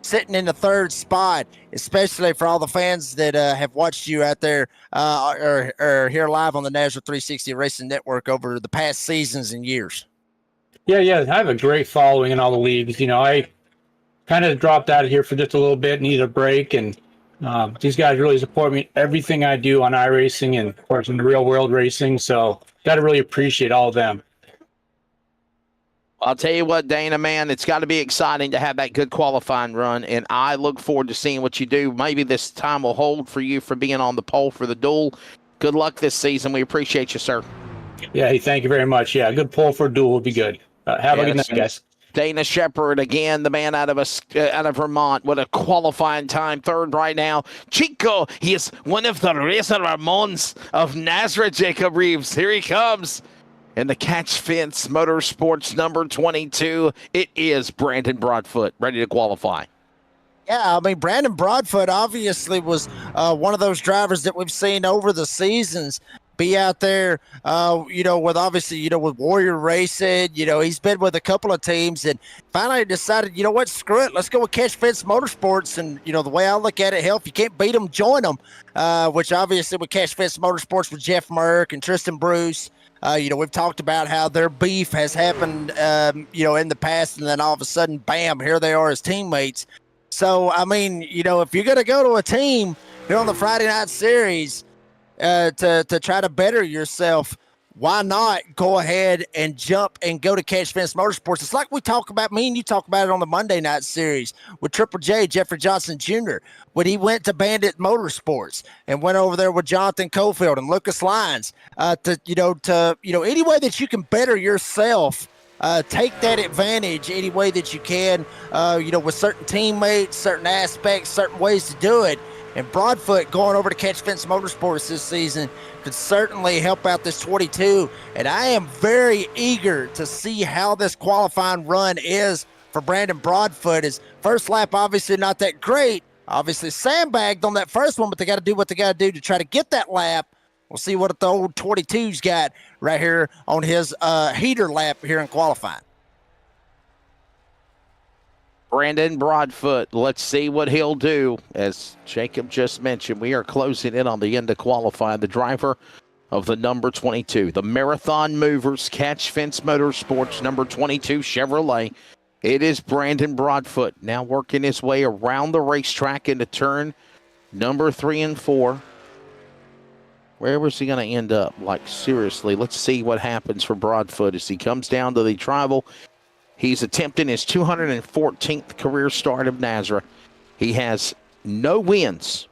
sitting in the third spot, especially for all the fans that have watched you out there or here live on the NASRA 360 Racing Network over the past seasons and years. Yeah, I have a great following in all the leagues. I kind of dropped out of here for just a little bit, need a break, and these guys really support me everything I do on iRacing and, of course, in the real world racing. So, got to really appreciate all of them. I'll tell you what, Dana, man, it's got to be exciting to have that good qualifying run, and I look forward to seeing what you do. Maybe this time will hold for you for being on the pole for the duel. Good luck this season. We appreciate you, sir. Yeah, hey, thank you very much. Yeah, a good pole for a duel would be good. Have a good night, guys. Dana Shepard, again, the man out of Vermont. What a qualifying time. Third right now. Chico, he is one of the Racer Ramones of NASRA, Jacob Reeves. Here he comes. In the Catch Fence Motorsports number 22, it is Brandon Broadfoot, ready to qualify. Yeah, Brandon Broadfoot obviously was one of those drivers that we've seen over the seasons be out there, with obviously, with Warrior Racing. He's been with a couple of teams and finally decided, what, screw it. Let's go with Catch Fence Motorsports. And, the way I look at it, hell, if you can't beat them, join them, which obviously with Catch Fence Motorsports with Jeff Merck and Tristan Bruce. We've talked about how their beef has happened, in the past, and then all of a sudden, bam, here they are as teammates. So, if you're going to go to a team here on the Friday Night Series to try to better yourself, why not go ahead and jump and go to Catch Fence Motorsports? It's like we talk about, me and you talk about it on the Monday Night Series with Triple J, Jeffrey Johnson Jr., when he went to Bandit Motorsports and went over there with Jonathan Cofield and Lucas Lyons to any way that you can better yourself. Take that advantage any way that you can, with certain teammates, certain aspects, certain ways to do it. And Broadfoot going over to Catch Fence Motorsports this season could certainly help out this 22. And I am very eager to see how this qualifying run is for Brandon Broadfoot. His first lap, obviously not that great. Obviously sandbagged on that first one, but they got to do what they got to do to try to get that lap. We'll see what the old 22's got right here on his heater lap here in qualifying. Brandon Broadfoot, let's see what he'll do. As Jacob just mentioned, we are closing in on the end of qualifying. The driver of the number 22, the Marathon Movers, Catch Fence Motorsports, number 22 Chevrolet. It is Brandon Broadfoot now working his way around the racetrack into turn number 3 and 4. Where was he going to end up? Like, seriously, let's see what happens for Broadfoot as he comes down to the tribal. He's attempting his 214th career start of NASRA. He has no wins,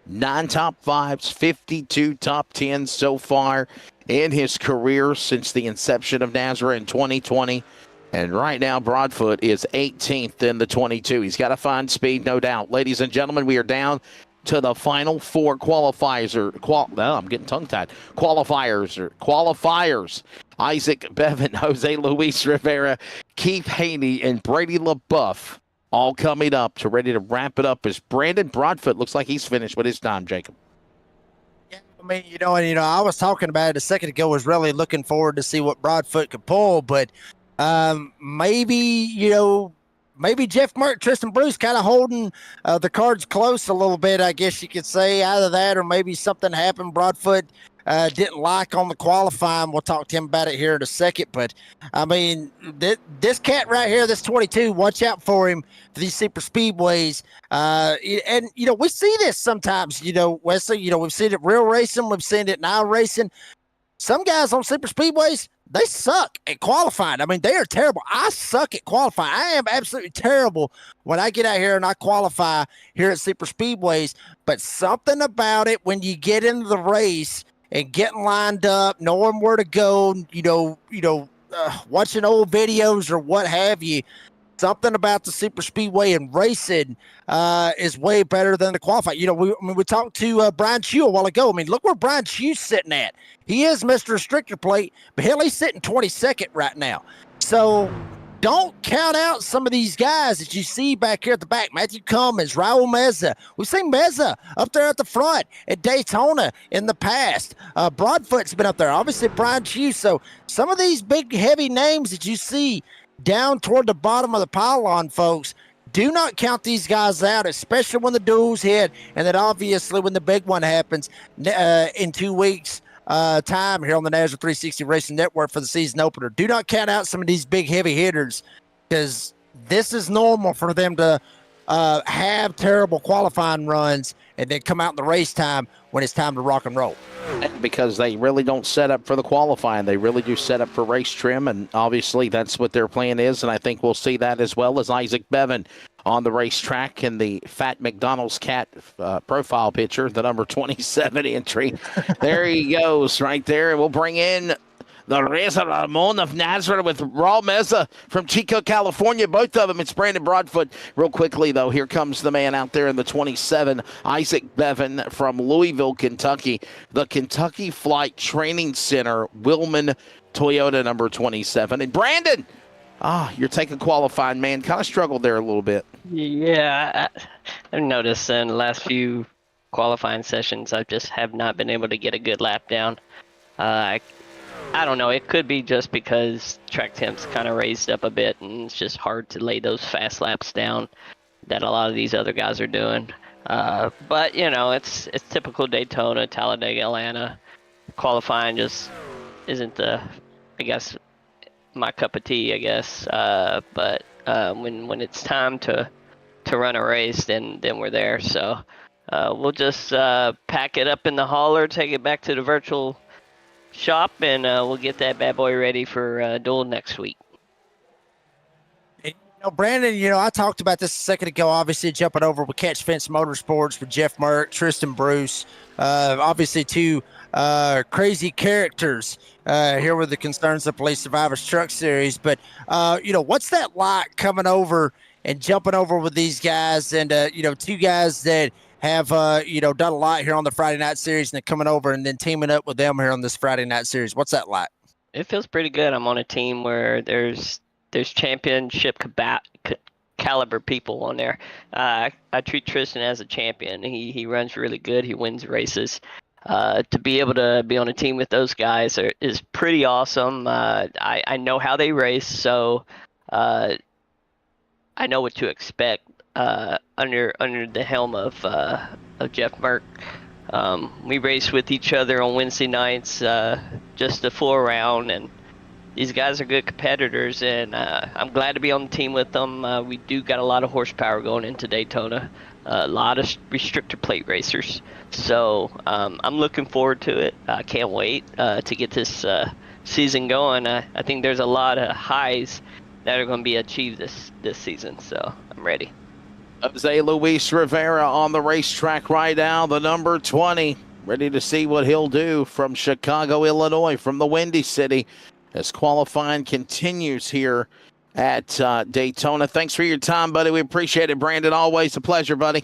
9 top 5s, 52 top 10s so far in his career since the inception of NASRA in 2020. And right now, Broadfoot is 18th in the 22. He's got to find speed, no doubt. Ladies and gentlemen, we are down to the final 4 qualifiers. I'm getting tongue-tied. Qualifiers. Isaac Bevan, Jose Luis Rivera, Keith Haney, and Brady LaBeouf all coming up to ready to wrap it up as Brandon Broadfoot looks like he's finished with his time, Jacob. I mean, I was talking about it a second ago, was really looking forward to see what Broadfoot could pull, but maybe Jeff Merck, Tristan Bruce kind of holding the cards close a little bit, I guess you could say. Either that or maybe something happened Broadfoot didn't like on the qualifying. We'll talk to him about it here in a second. But, I mean, this cat right here, this 22, watch out for him for these super speedways. And, we see this sometimes, Wesley. We've seen it real racing. We've seen it now racing. Some guys on super speedways, they suck at qualifying. I mean, they are terrible. I suck at qualifying. I am absolutely terrible when I get out here and I qualify here at super speedways. But something about it when you get into the race and getting lined up, knowing where to go, watching old videos or what have you, something about the super speedway and racing is way better than the qualifying. We talked to Brian Chew a while ago. I mean, look where Brian Chew's sitting at. He is Mr. Restrictor Plate, but hell, he's sitting 22nd right now. So don't count out some of these guys that you see back here at the back. Matthew Cummins, Raul Meza. We've seen Meza up there at the front at Daytona in the past. Broadfoot's been up there. Obviously, Brian Chew. So some of these big, heavy names that you see down toward the bottom of the pylon, folks, do not count these guys out, especially when the duels hit, and then obviously when the big one happens in 2 weeks' time here on the NASRA 360 Racing Network for the season opener. Do not count out some of these big heavy hitters, because this is normal for them to have terrible qualifying runs and then come out in the race time when it's time to rock and roll. Because they really don't set up for the qualifying. They really do set up for race trim, and obviously that's what their plan is, and I think we'll see that as well as Isaac Bevan on the racetrack in the Fat McDonald's cat profile picture, the number 27 entry. There he goes right there. We'll bring in the Reza Ramon of NASRA with Raul Meza from Chico, California. Both of them, it's Brandon Broadfoot. Real quickly, though, here comes the man out there in the 27, Isaac Bevan from Louisville, Kentucky. The Kentucky Flight Training Center, Wilman Toyota, number 27. And Brandon, you're taking qualifying, man. Kind of struggled there a little bit. Yeah, I've noticed in the last few qualifying sessions, I just have not been able to get a good lap down. I don't know. It could be just because track temps kind of raised up a bit, and it's just hard to lay those fast laps down that a lot of these other guys are doing. But it's typical Daytona, Talladega, Atlanta. Qualifying just isn't my cup of tea, I guess. But when it's time to run a race, then we're there. So we'll just pack it up in the hauler, take it back to the virtual shop, and we'll get that bad boy ready for duel next week. Brandon, I talked about this a second ago, obviously jumping over with Catch Fence Motorsports with Jeff Merck, Tristan Bruce, obviously two crazy characters here with the Concerns of Police Survivors Truck Series. But, what's that like coming over and jumping over with these guys and, two guys that have, done a lot here on the Friday Night Series and then coming over and then teaming up with them here on this Friday Night Series? What's that like? It feels pretty good. I'm on a team where there's championship caliber people on there. I treat Tristan as a champion. He runs really good. He wins races. To be able to be on a team with those guys is pretty awesome. I know how they race, so I know what to expect under the helm of Jeff Merck. We race with each other on Wednesday nights just to fool around, and these guys are good competitors, and I'm glad to be on the team with them. We do got a lot of horsepower going into Daytona, a lot of restrictor plate racers. So I'm looking forward to it. I can't wait to get this season going. I think there's a lot of highs that are going to be achieved this season, so I'm ready. Jose Luis Rivera on the racetrack right now, the number 20, ready to see what he'll do from Chicago, Illinois, from the Windy City, as qualifying continues here at Daytona. Thanks for your time, buddy. We appreciate it, Brandon. Always a pleasure, buddy.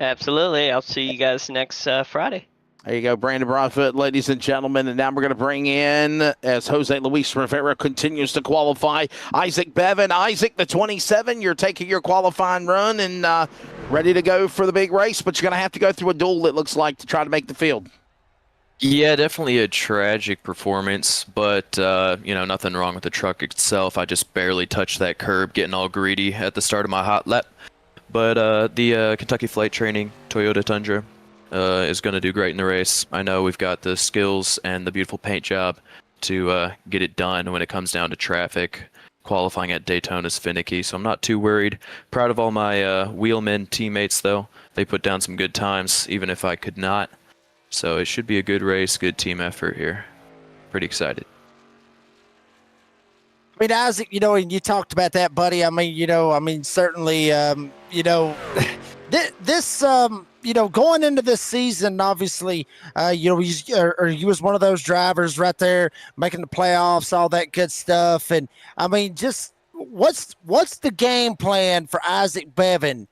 Absolutely. I'll see you guys next Friday. There you go, Brandon Broadfoot, ladies and gentlemen. And now we're going to bring in, as Jose Luis Rivera continues to qualify, Isaac Bevan. Isaac, the 27, you're taking your qualifying run and ready to go for the big race, but you're going to have to go through a duel, it looks like, to try to make the field. Yeah, definitely a tragic performance, but nothing wrong with the truck itself. I just barely touched that curb, getting all greedy at the start of my hot lap. But the Kentucky Flight Training Toyota Tundra is going to do great in the race. I know we've got the skills and the beautiful paint job to get it done when it comes down to traffic. Qualifying at Daytona is finicky, so I'm not too worried. Proud of all my wheelmen teammates, though. They put down some good times, even if I could not. So it should be a good race, good team effort here. Pretty excited. I mean, Isaac, and you talked about that, buddy. I mean, certainly, this, going into this season, obviously, you was one of those drivers right there making the playoffs, all that good stuff. And I mean, just what's the game plan for Isaac Bevan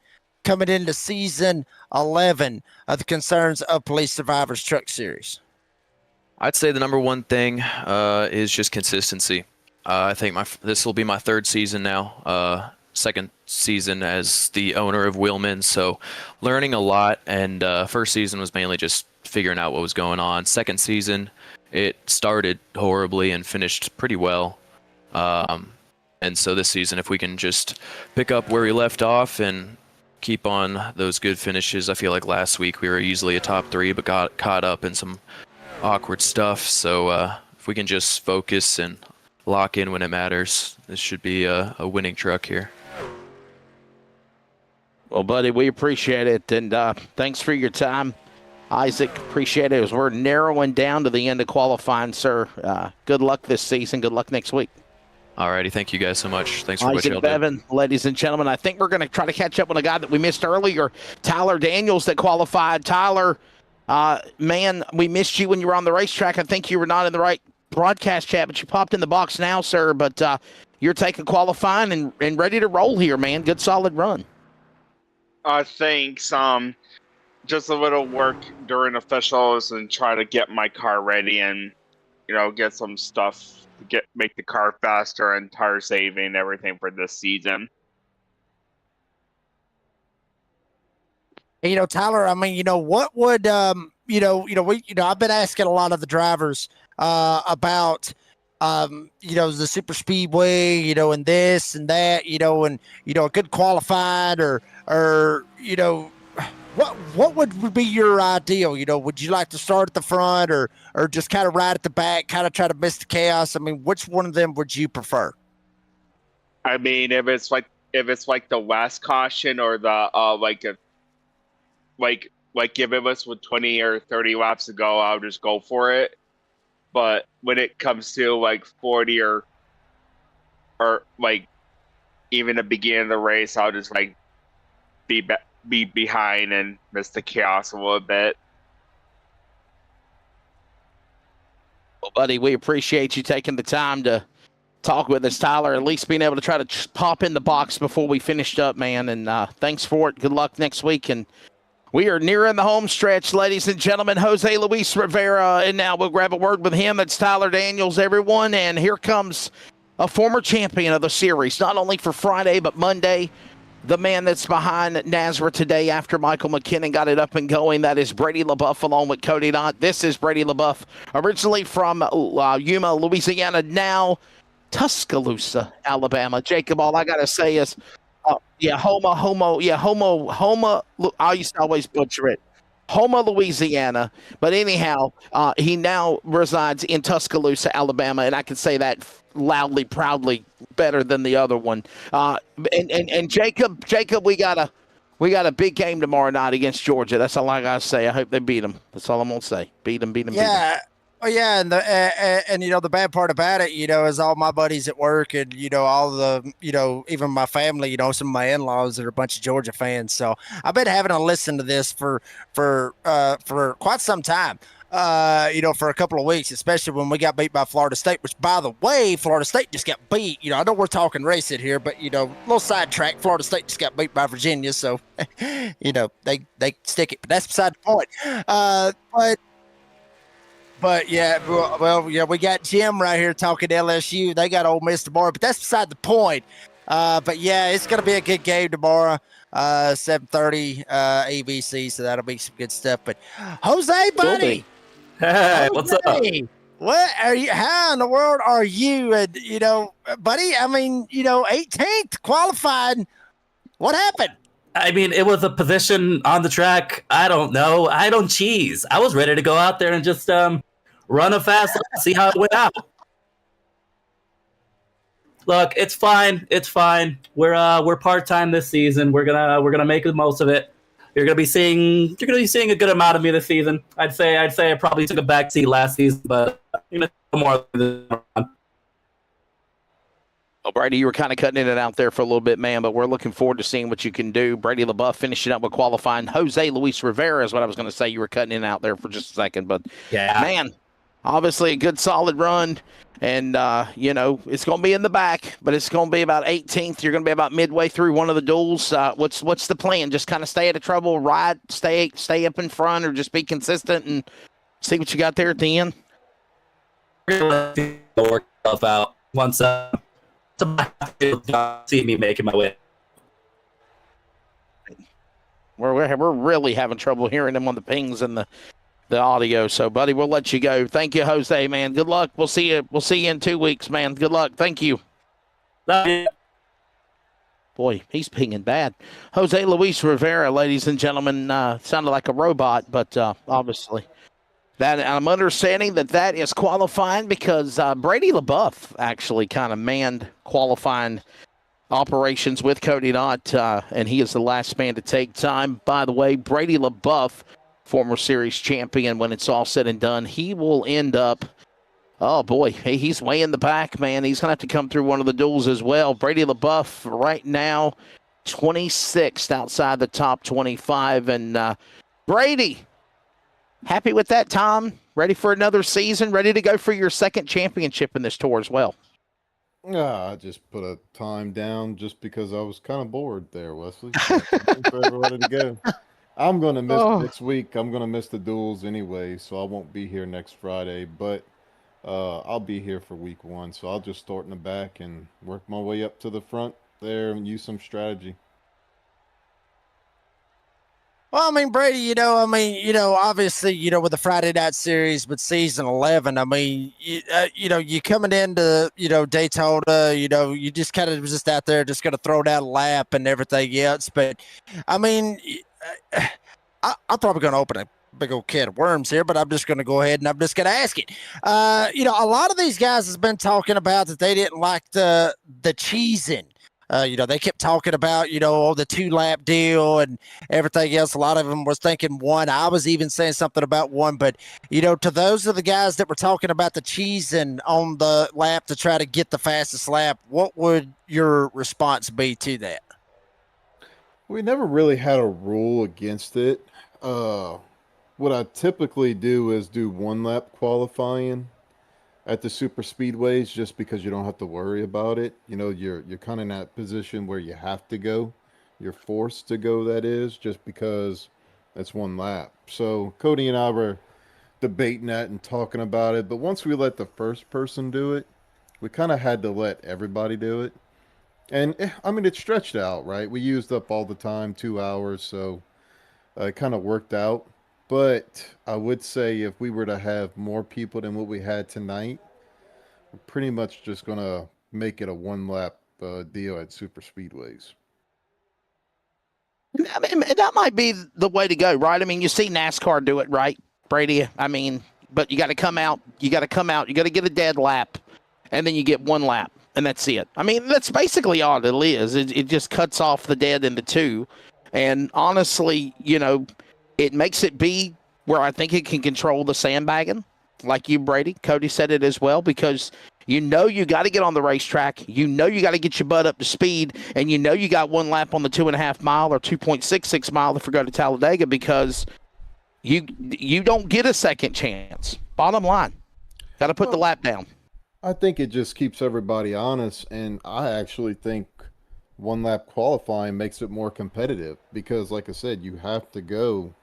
coming into season 11 of the Concerns of Police Survivors Truck Series? I'd say the number one thing is just consistency. I think this will be my third season now, second season as the owner of Wheelman, so learning a lot. And first season was mainly just figuring out what was going on. Second season, it started horribly and finished pretty well. And so this season, if we can just pick up where we left off and keep on those good finishes. I feel like last week we were easily a top 3, but got caught up in some awkward stuff. So if we can just focus and lock in when it matters, this should be a winning truck here. Well, buddy, we appreciate it, and thanks for your time. Isaac, appreciate it as we're narrowing down to the end of qualifying, sir. Good luck this season. Good luck next week. Alrighty, thank you guys so much. Thanks for what Isaac y'all do. Bevan, ladies and gentlemen. I think we're going to try to catch up on a guy that we missed earlier, Tyler Daniels, that qualified. Tyler, man, we missed you when you were on the racetrack. I think you were not in the right broadcast chat, but you popped in the box now, sir. But you're taking qualifying and ready to roll here, man. Good, solid run. Thanks. Just a little work during officials and try to get my car ready and, get some stuff to make the car faster and tire saving and everything for this season. Tyler, I mean, what would, I've been asking a lot of the drivers about, the super speedway, and this and that, and, a good qualified or, what would be your ideal? Would you like to start at the front or just kind of ride at the back, kind of try to miss the chaos? I mean, which one of them would you prefer? I mean, if it's like the last caution or the like if it was with 20 or 30 laps to go, I'll just go for it. But when it comes to like 40 or like even the beginning of the race, I'll just like be behind and miss the chaos a little bit. Well, buddy, we appreciate you taking the time to talk with us, Tyler, at least being able to try to pop in the box before we finished up, man. And thanks for it. Good luck next week. And we are nearing the home stretch, ladies and gentlemen. Jose Luis Rivera, and now we'll grab a word with him. It's Tyler Daniels, everyone. And here comes a former champion of the series, not only for Friday, but Monday. The man that's behind NASRA today after Michael McKinnon got it up and going, that is Brady LaBeouf along with Cody Knott. This is Brady LaBeouf, originally from Yuma, Louisiana, now Tuscaloosa, Alabama. Jacob, all I got to say is, Houma, I used to always butcher it. Houma, Louisiana. But anyhow, he now resides in Tuscaloosa, Alabama, and I can say that loudly, proudly, better than the other one. And Jacob, we got a big game tomorrow night against Georgia. That's all I gotta say. I hope they beat them. That's all I'm gonna say. Beat them. Yeah. Oh yeah, and the bad part about it, is all my buddies at work and all the even my family, some of my in-laws that are a bunch of Georgia fans. So I've been having to listen to this for quite some time. For a couple of weeks, especially when we got beat by Florida State, which, by the way, Florida State just got beat. I know we're talking racing here, but, little sidetrack, Florida State just got beat by Virginia. So, they stick it, but that's beside the point. But yeah, we got Jim right here talking LSU. They got Ole Miss tomorrow, but that's beside the point. But yeah, it's going to be a good game tomorrow. 7:30 ABC, so that'll be some good stuff. But Jose, buddy, Hey, what's up? What are you? How in the world are you? And buddy, I mean, 18th qualified. What happened? I mean, it was a position on the track. I don't know. I don't cheese. I was ready to go out there and just run a fast lap, see how it went out. Look, it's fine. It's fine. We're part-time this season. We're gonna make the most of it. You're gonna be seeing a good amount of me this season. I'd say I probably took a backseat last season, but more than Well, Brady, you were kind of cutting in and out there for a little bit, man, but we're looking forward to seeing what you can do. Brady LaBeouf finishing up with qualifying. Jose Luis Rivera is what I was going to say. You were cutting in and out there for just a second, but yeah, man, obviously a good solid run. And, it's going to be in the back, but it's going to be about 18th. You're going to be about midway through one of the duels. What's the plan? Just kind of stay out of trouble, ride, stay up in front, or just be consistent and see what you got there at the end? work itself out once see me making my way. We're really having trouble hearing them on the pings and the audio. So, buddy, we'll let you go. Thank you, Jose, man. Good luck. We'll see you in 2 weeks, man. Good luck. Thank you. Boy, he's pinging bad. Jose Luis Rivera, ladies and gentlemen, sounded like a robot, but obviously. That I'm understanding that is qualifying because Brady LaBeouf actually kind of manned qualifying operations with Cody Knott, and he is the last man to take time. By the way, Brady LaBeouf, former series champion, when it's all said and done, he will end up, oh boy, he's way in the back, man. He's going to have to come through one of the duels as well. Brady LaBeouf right now, 26th outside the top 25. And Brady, happy with that, Tom? Ready for another season? Ready to go for your second championship in this tour as well? I just put a time down just because I was kind of bored there, Wesley. For everybody to go. I'm going to miss next week. I'm going to miss the duels anyway, so I won't be here next Friday. But I'll be here for week 1, so I'll just start in the back and work my way up to the front there and use some strategy. Well, I mean, Brady, obviously, with the Friday night series, with season 11, I mean, you coming into, Daytona, you just kind of just out there just going to throw down a lap and everything else. But, I mean, I'm probably going to open a big old can of worms here, but I'm just going to go ahead and I'm just going to ask it. A lot of these guys has been talking about that they didn't like the cheesing. They kept talking about, the 2-lap deal and everything else. A lot of them was thinking 1. I was even saying something about 1. But, to those of the guys that were talking about the cheesing on the lap to try to get the fastest lap, what would your response be to that? We never really had a rule against it. What I typically do is do 1-lap qualifying at the super speedways, just because you don't have to worry about it. You're kind of in that position where you have to go. You're forced to go, that is, just because that's 1 lap. So Cody and I were debating that and talking about it. But once we let the first person do it, we kind of had to let everybody do it. And it stretched out, right? We used up all the time, 2 hours. So it kind of worked out. But I would say if we were to have more people than what we had tonight, we're pretty much just going to make it a 1-lap deal at super speedways. I mean, that might be the way to go, right? I mean, you see NASCAR do it, right, Brady? I mean, but you got to come out. You got to get a dead lap, and then you get 1 lap, and that's it. I mean, that's basically all it is. It just cuts off the dead into 2. And honestly, it makes it be where I think it can control the sandbagging, like you, Brady. Cody said it as well, because you got to get on the racetrack. You got to get your butt up to speed, and you got 1 lap on the 2.5 mile or 2.66 mile if we go to Talladega, because you don't get a second chance. Bottom line, got to put the lap down. I think it just keeps everybody honest, and I actually think 1-lap qualifying makes it more competitive because, like I said, you have to go.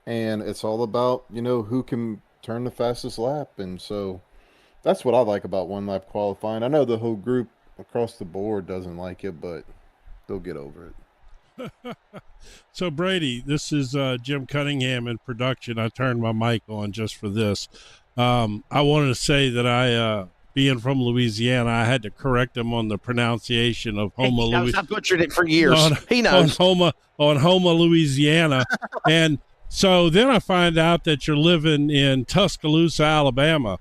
And it's all about, who can turn the fastest lap. And so that's what I like about 1-lap qualifying. I know the whole group across the board doesn't like it, but they'll get over it. So, Brady, this is Jim Cunningham in production. I turned my mic on just for this. I wanted to say that being from Louisiana, I had to correct him on the pronunciation of Houma, He knows. I butchered it for years. He knows. On Houma, Louisiana. And so then I find out that you're living in Tuscaloosa, Alabama.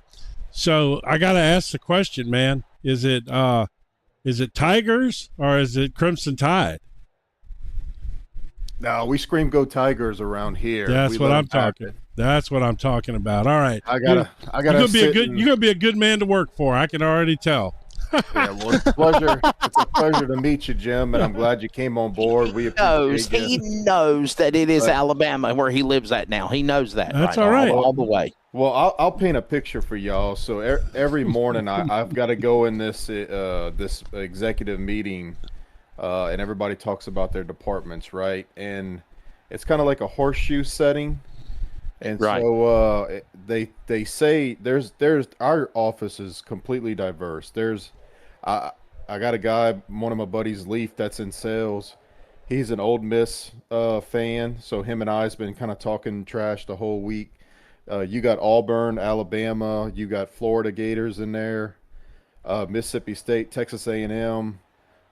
So I got to ask the question, man. Is it Tigers or is it Crimson Tide? No, we scream "Go Tigers" around here. That's what I'm talking. That's what I'm talking about. All right, I gotta. You're gonna be a good man to work for. I can already tell. Yeah, well, it's a pleasure. It's a pleasure to meet you, Jim, and I'm glad you came on board. We appreciate He knows that it is Alabama where he lives at now. He knows that. That's all right. All the way. Well, I'll paint a picture for y'all. So every morning I've got to go in this executive meeting, and everybody talks about their departments, right? And it's kind of like a horseshoe setting. And so they say there's our office is completely diverse. I got a guy, one of my buddies, Leaf, that's in sales. He's an Ole Miss fan, so him and I's been kind of talking trash the whole week. You got Auburn, Alabama, you got Florida Gators in there, Mississippi State, Texas A&M,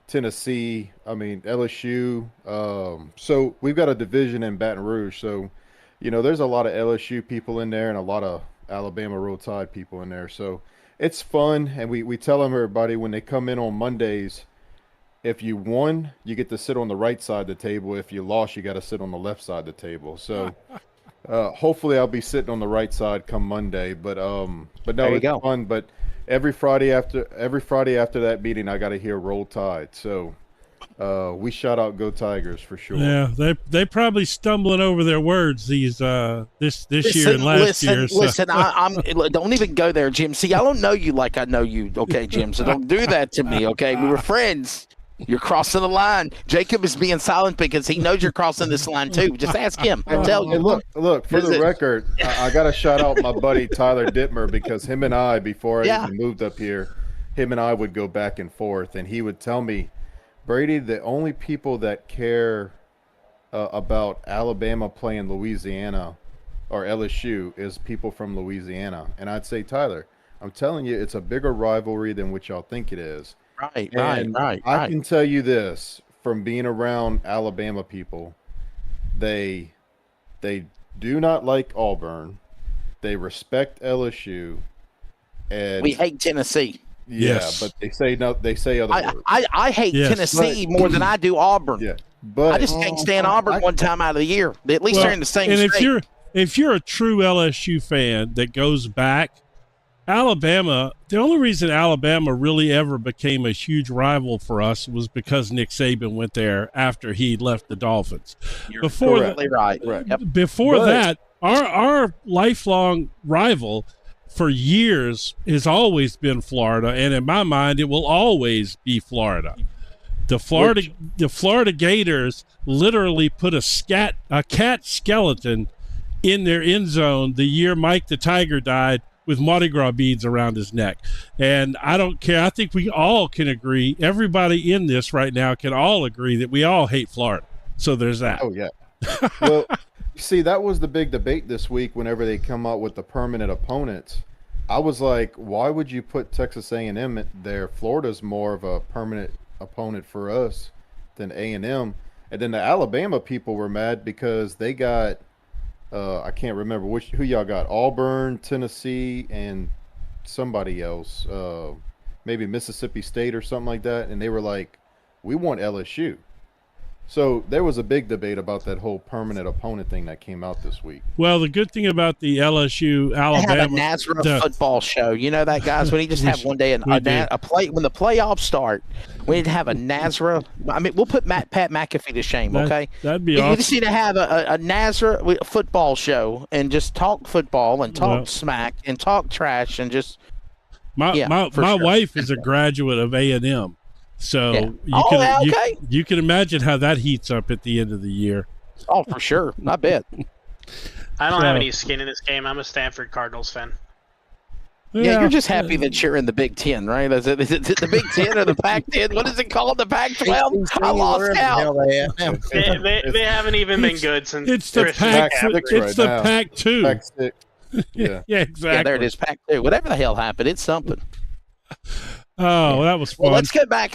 Tennessee, LSU. So we've got a division in Baton Rouge. So, there's a lot of LSU people in there and a lot of Alabama Roll Tide people in there. So it's fun. And we tell them, everybody, when they come in on Mondays, if you won, you get to sit on the right side of the table. If you lost, you got to sit on the left side of the table. So hopefully I'll be sitting on the right side come Monday. But no, it's fun. But every Friday after that meeting, I got to hear Roll Tide. So we shout out "Go Tigers" for sure. Yeah, they probably stumbling over their words this year and last year. So. Listen, don't even go there, Jim. See, I don't know you like I know you, okay, Jim? So don't do that to me, okay? We were friends. You're crossing the line. Jacob is being silent because he knows you're crossing this line too. Just ask him. I'll tell you. Hey, look. For the record, I got to shout out my buddy Tyler Dittmer because him and I, before I even moved up here, him and I would go back and forth, and he would tell me, Brady, the only people that care about Alabama playing Louisiana or LSU is people from Louisiana. And I'd say, Tyler, I'm telling you, it's a bigger rivalry than what y'all think it is. Right. I can tell you this from being around Alabama people, they do not like Auburn. They respect LSU. And we hate Tennessee. Yeah, yes. But they say no. They say other words. I hate Tennessee more than I do Auburn. Yeah, but I just can't stand Auburn one time out of the year. At least they're in the same state. And if you're a true LSU fan that goes back, Alabama, the only reason Alabama really ever became a huge rival for us was because Nick Saban went there after he left the Dolphins. You're correctly right. Yep. Before that, our lifelong rival for years has always been Florida, and in my mind, it will always be Florida. The Florida Gators literally put a cat skeleton in their end zone the year Mike the Tiger died, with Mardi Gras beads around his neck. And I don't care. I think we all can agree, everybody in this right now can all agree that we all hate Florida. So there's that. Oh, yeah. Well, see, that was the big debate this week whenever they come out with the permanent opponents. I was like, why would you put Texas A&M there? Florida's more of a permanent opponent for us than A&M. And then the Alabama people were mad because they got I can't remember who y'all got. Auburn, Tennessee, and somebody else. Maybe Mississippi State or something like that. And they were like, we want LSU. So there was a big debate about that whole permanent opponent thing that came out this week. Well, the good thing about the LSU Alabama, they have a NASRA football show. You know that, guys. We need to just have one day a play when the playoffs start. We need to have a NASRA. I mean, we'll put Pat McAfee to shame. Okay, that'd be awesome. You just need to have a NASRA football show and just talk football and talk smack and talk trash and just. My wife is a graduate of A&M. So you can imagine how that heats up at the end of the year. Oh, for sure. I bet. I don't have any skin in this game. I'm a Stanford Cardinals fan. Yeah, you're just happy that you're in the Big Ten, right? Is it the Big Ten or the Pac-10? What is it called? The Pac-12? I lost count. They haven't even been good since It's the Christian Pac. McCaffrey. It's the Pac-2. Pac-6. Yeah. Yeah, exactly. Yeah, there it is, Pac-2. Whatever the hell happened, it's something. Oh, that was fun. Well, let's get back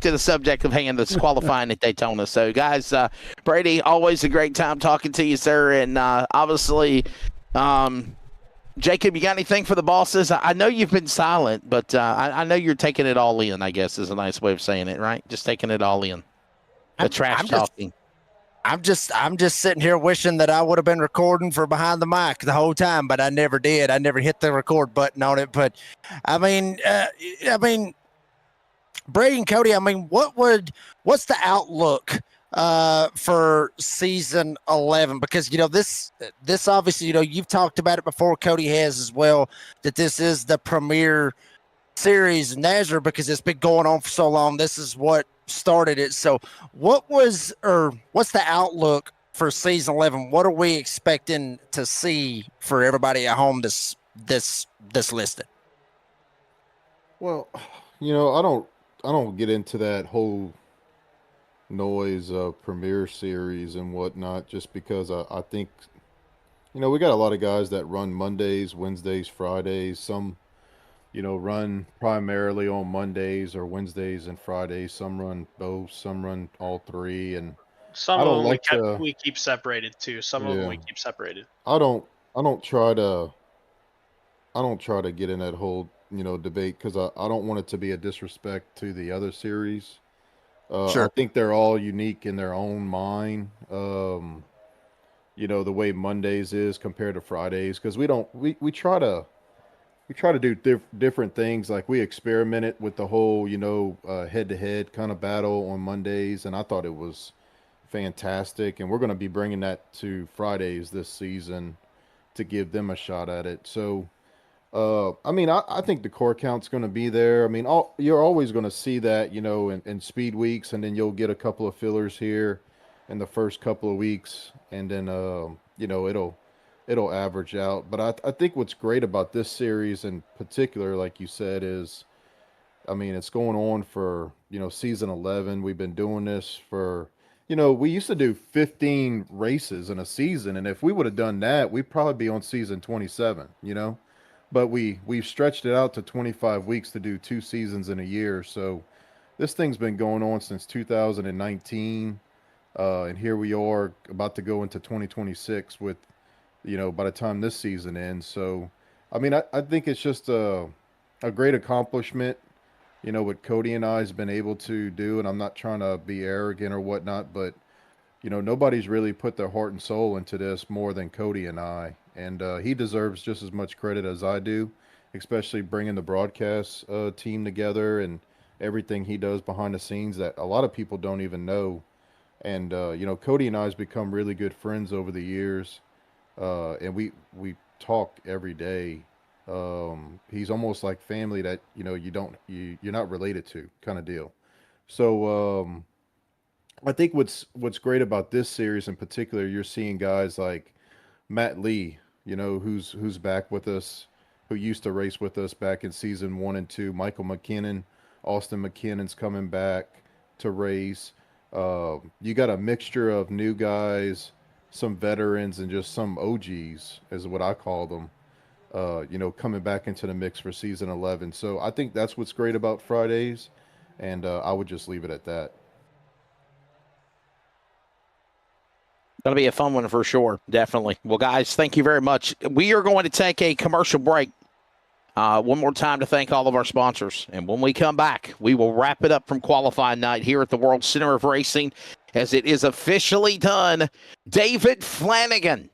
to the subject of hand, that's qualifying at Daytona. So, guys, Brady, always a great time talking to you, sir. And obviously, Jacob, you got anything for the bosses? I know you've been silent, but I know you're taking it all in, I guess is a nice way of saying it, right? Just taking it all in. Trash talking. I'm just sitting here wishing that I would have been recording for Behind the Mic the whole time, but I never did. I never hit the record button on it. But I mean, Brady and Cody, I mean, what's the outlook for season 11? Because this obviously, you've talked about it before, Cody has as well, that this is the premier series in NASRA because it's been going on for so long. This is what started it. So what's the outlook for season 11? What are we expecting to see for everybody at home this listed? Well, I don't get into that whole noise of Premier Series and whatnot, just because I think, we got a lot of guys that run Mondays, Wednesdays, Fridays. Some, run primarily on Mondays or Wednesdays and Fridays. Some run both. Some run all three. And some of them we keep separated too. Some of them we keep separated. I don't try to get in that whole debate, because I don't want it to be a disrespect to the other series. Sure. I think they're all unique in their own mind. The way Mondays is compared to Fridays, because we try to do different things. Like, we experimented with the whole head-to-head kind of battle on Mondays, and I thought it was fantastic. And we're going to be bringing that to Fridays this season to give them a shot at it. So I think the core count's going to be there. I mean, you're always going to see that, in speed weeks, and then you'll get a couple of fillers here in the first couple of weeks, and then, it'll average out. But I think what's great about this series in particular, like you said, is, it's going on for, season 11. We've been doing this for, we used to do 15 races in a season, and if we would have done that, we'd probably be on season 27, But we've stretched it out to 25 weeks to do 2 seasons in a year. So this thing's been going on since 2019. And here we are about to go into 2026 with, by the time this season ends. So, I think it's just a great accomplishment, what Cody and I has been able to do. And I'm not trying to be arrogant or whatnot, but, nobody's really put their heart and soul into this more than Cody and I. And he deserves just as much credit as I do, especially bringing the broadcast team together and everything he does behind the scenes that a lot of people don't even know. And, Cody and I has become really good friends over the years. And we talk every day. He's almost like family that, you're not related to, kind of deal. So I think what's great about this series in particular, you're seeing guys like Matt Lee, who's back with us, who used to race with us back in season 1 and 2. Michael McKinnon, Austin McKinnon's coming back to race. You got a mixture of new guys, some veterans, and just some OGs, is what I call them, coming back into the mix for season 11. So I think that's what's great about Fridays, and I would just leave it at that. Going to be a fun one for sure. Definitely. Well, guys, thank you very much. We are going to take a commercial break. One more time to thank all of our sponsors. And when we come back, we will wrap it up from qualifying night here at the World Center of Racing, as it is officially done. David Flanagan,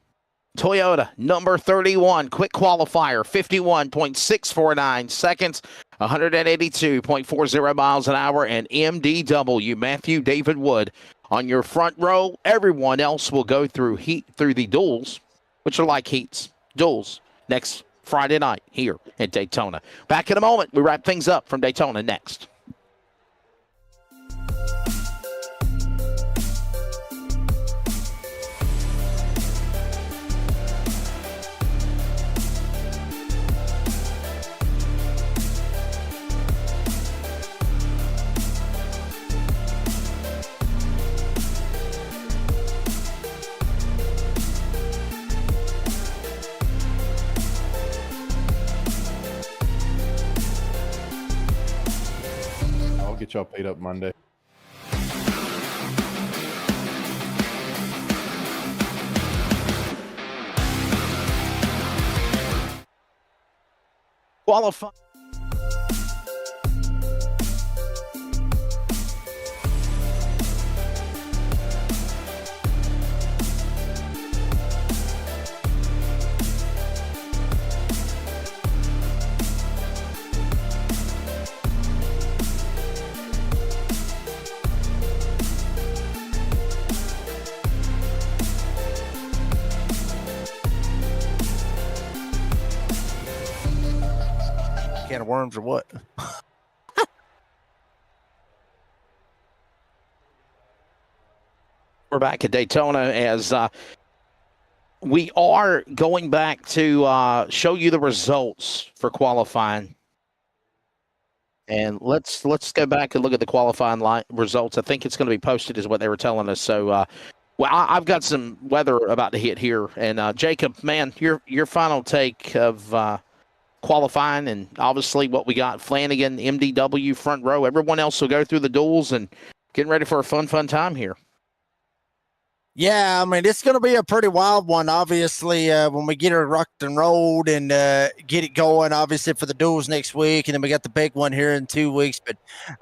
Toyota, number 31, quick qualifier, 51.649 seconds, 182.40 miles an hour, and MDW, Matthew David Wood, on your front row. Everyone else will go through the duels, which are like heats, duels, next Friday night here at Daytona. Back in a moment. We wrap things up from Daytona next. I'll get y'all paid up Monday. Qualify. Can of worms or what? We're back at Daytona as we are going back to show you the results for qualifying. And let's go back and look at the qualifying results. I think it's going to be posted is what they were telling us. So, well, I've got some weather about to hit here. And Jacob, man, your final take of qualifying, and obviously what we got, Flanagan, MDW, front row. Everyone else will go through the duels and getting ready for a fun time here. Yeah, I mean, it's going to be a pretty wild one, obviously, when we get it rocked and rolled and get it going, obviously, for the duels next week. And then we got the big one here in 2 weeks. But,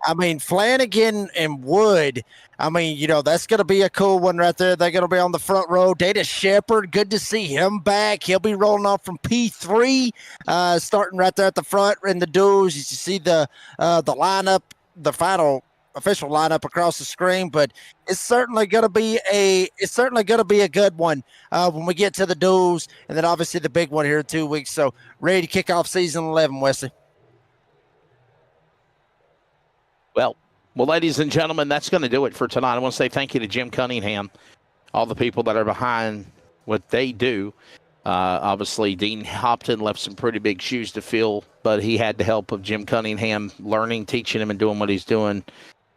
I mean, Flanagan and Wood, I mean, you know, that's going to be a cool one right there. They're going to be on the front row. Data Shepherd, good to see him back. He'll be rolling off from P3, starting right there at the front in the duels. You see the lineup, the final official lineup across the screen, but it's certainly going to be a good one when we get to the duels, and then obviously the big one here in 2 weeks. So ready to kick off season 11, Wesley. Well, ladies and gentlemen, that's going to do it for tonight. I want to say thank you to Jim Cunningham, all the people that are behind what they do. Obviously, Dean Hopton left some pretty big shoes to fill, but he had the help of Jim Cunningham learning, teaching him, and doing what he's doing.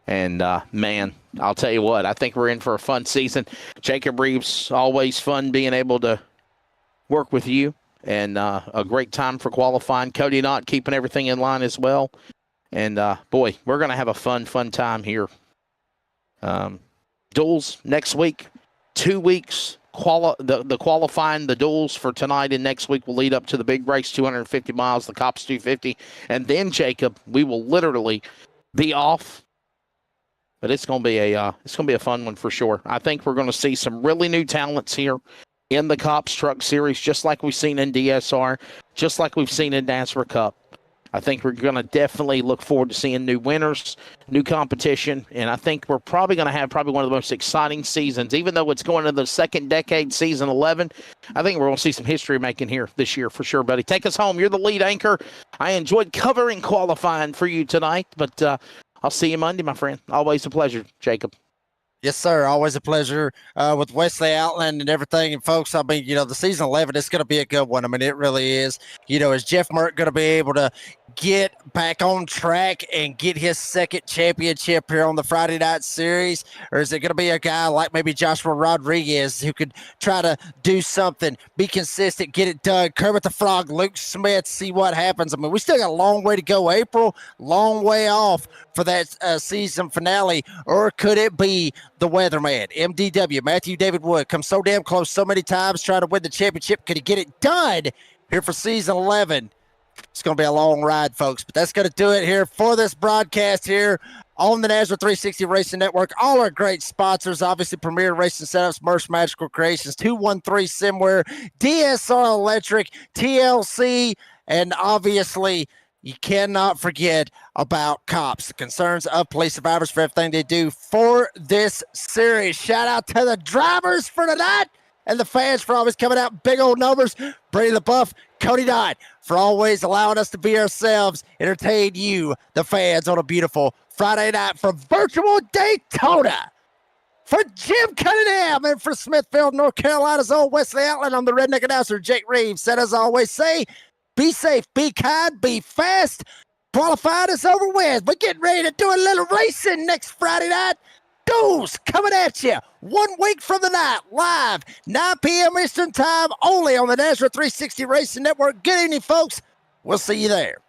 And, man, I'll tell you what, I think we're in for a fun season. Jacob Reeves, always fun being able to work with you, and a great time for qualifying. Cody Knott keeping everything in line as well. And, boy, we're going to have a fun time here. Duels next week, 2 weeks. The qualifying, the duels for tonight and next week will lead up to the big race, 250 miles, the C.O.P.S 250. And then, Jacob, we will literally be off. But it's going to be a fun one for sure. I think we're going to see some really new talents here in the C.O.P.S Truck Series, just like we've seen in DSR, just like we've seen in NASRA Cup. I think we're going to definitely look forward to seeing new winners, new competition, and I think we're probably going to have one of the most exciting seasons. Even though it's going into the second decade, season 11, I think we're going to see some history making here this year for sure, buddy. Take us home. You're the lead anchor. I enjoyed covering qualifying for you tonight, but I'll see you Monday, my friend. Always a pleasure, Jacob. Yes, sir. Always a pleasure with Wesley Outland and everything. And, folks, I mean, you know, the season 11 is going to be a good one. I mean, it really is. You know, is Jeff Merck going to be able to get back on track and get his second championship here on the Friday night series? Or is it going to be a guy like maybe Joshua Rodriguez who could try to do something, be consistent, get it done? Kermit the Frog, Luke Smith, see what happens. I mean, we still got a long way to go. April, long way off for that season finale. Or could it be the weatherman, MDW, Matthew David Wood, come so damn close so many times trying to win the championship? Could he get it done here for season 11? It's going to be a long ride, folks, but that's going to do it here for this broadcast here on the NASRA 360 Racing Network. All our great sponsors, obviously Premier Racing Setups, Merch Magical Creations, 213 Simware, DSR Electric, TLC, and obviously you cannot forget about C.O.P.S, the concerns of police survivors, for everything they do for this series. Shout out to the drivers for tonight and the fans for always coming out big old numbers. Brady the Buff, Cody Knott, for always allowing us to be ourselves, entertain you, the fans, on a beautiful Friday night from virtual Daytona. For Jim Cunningham and for Smithfield, North Carolina's own Wesley Outland, I'm the redneck announcer, Jake Reeves. Said as I always say, be safe, be kind, be fast. Qualified is over with. We're getting ready to do a little racing next Friday night. Duels coming at you 1 week from the night, live, 9 p.m. Eastern Time, only on the NASRA 360 Racing Network. Good evening, folks. We'll see you there.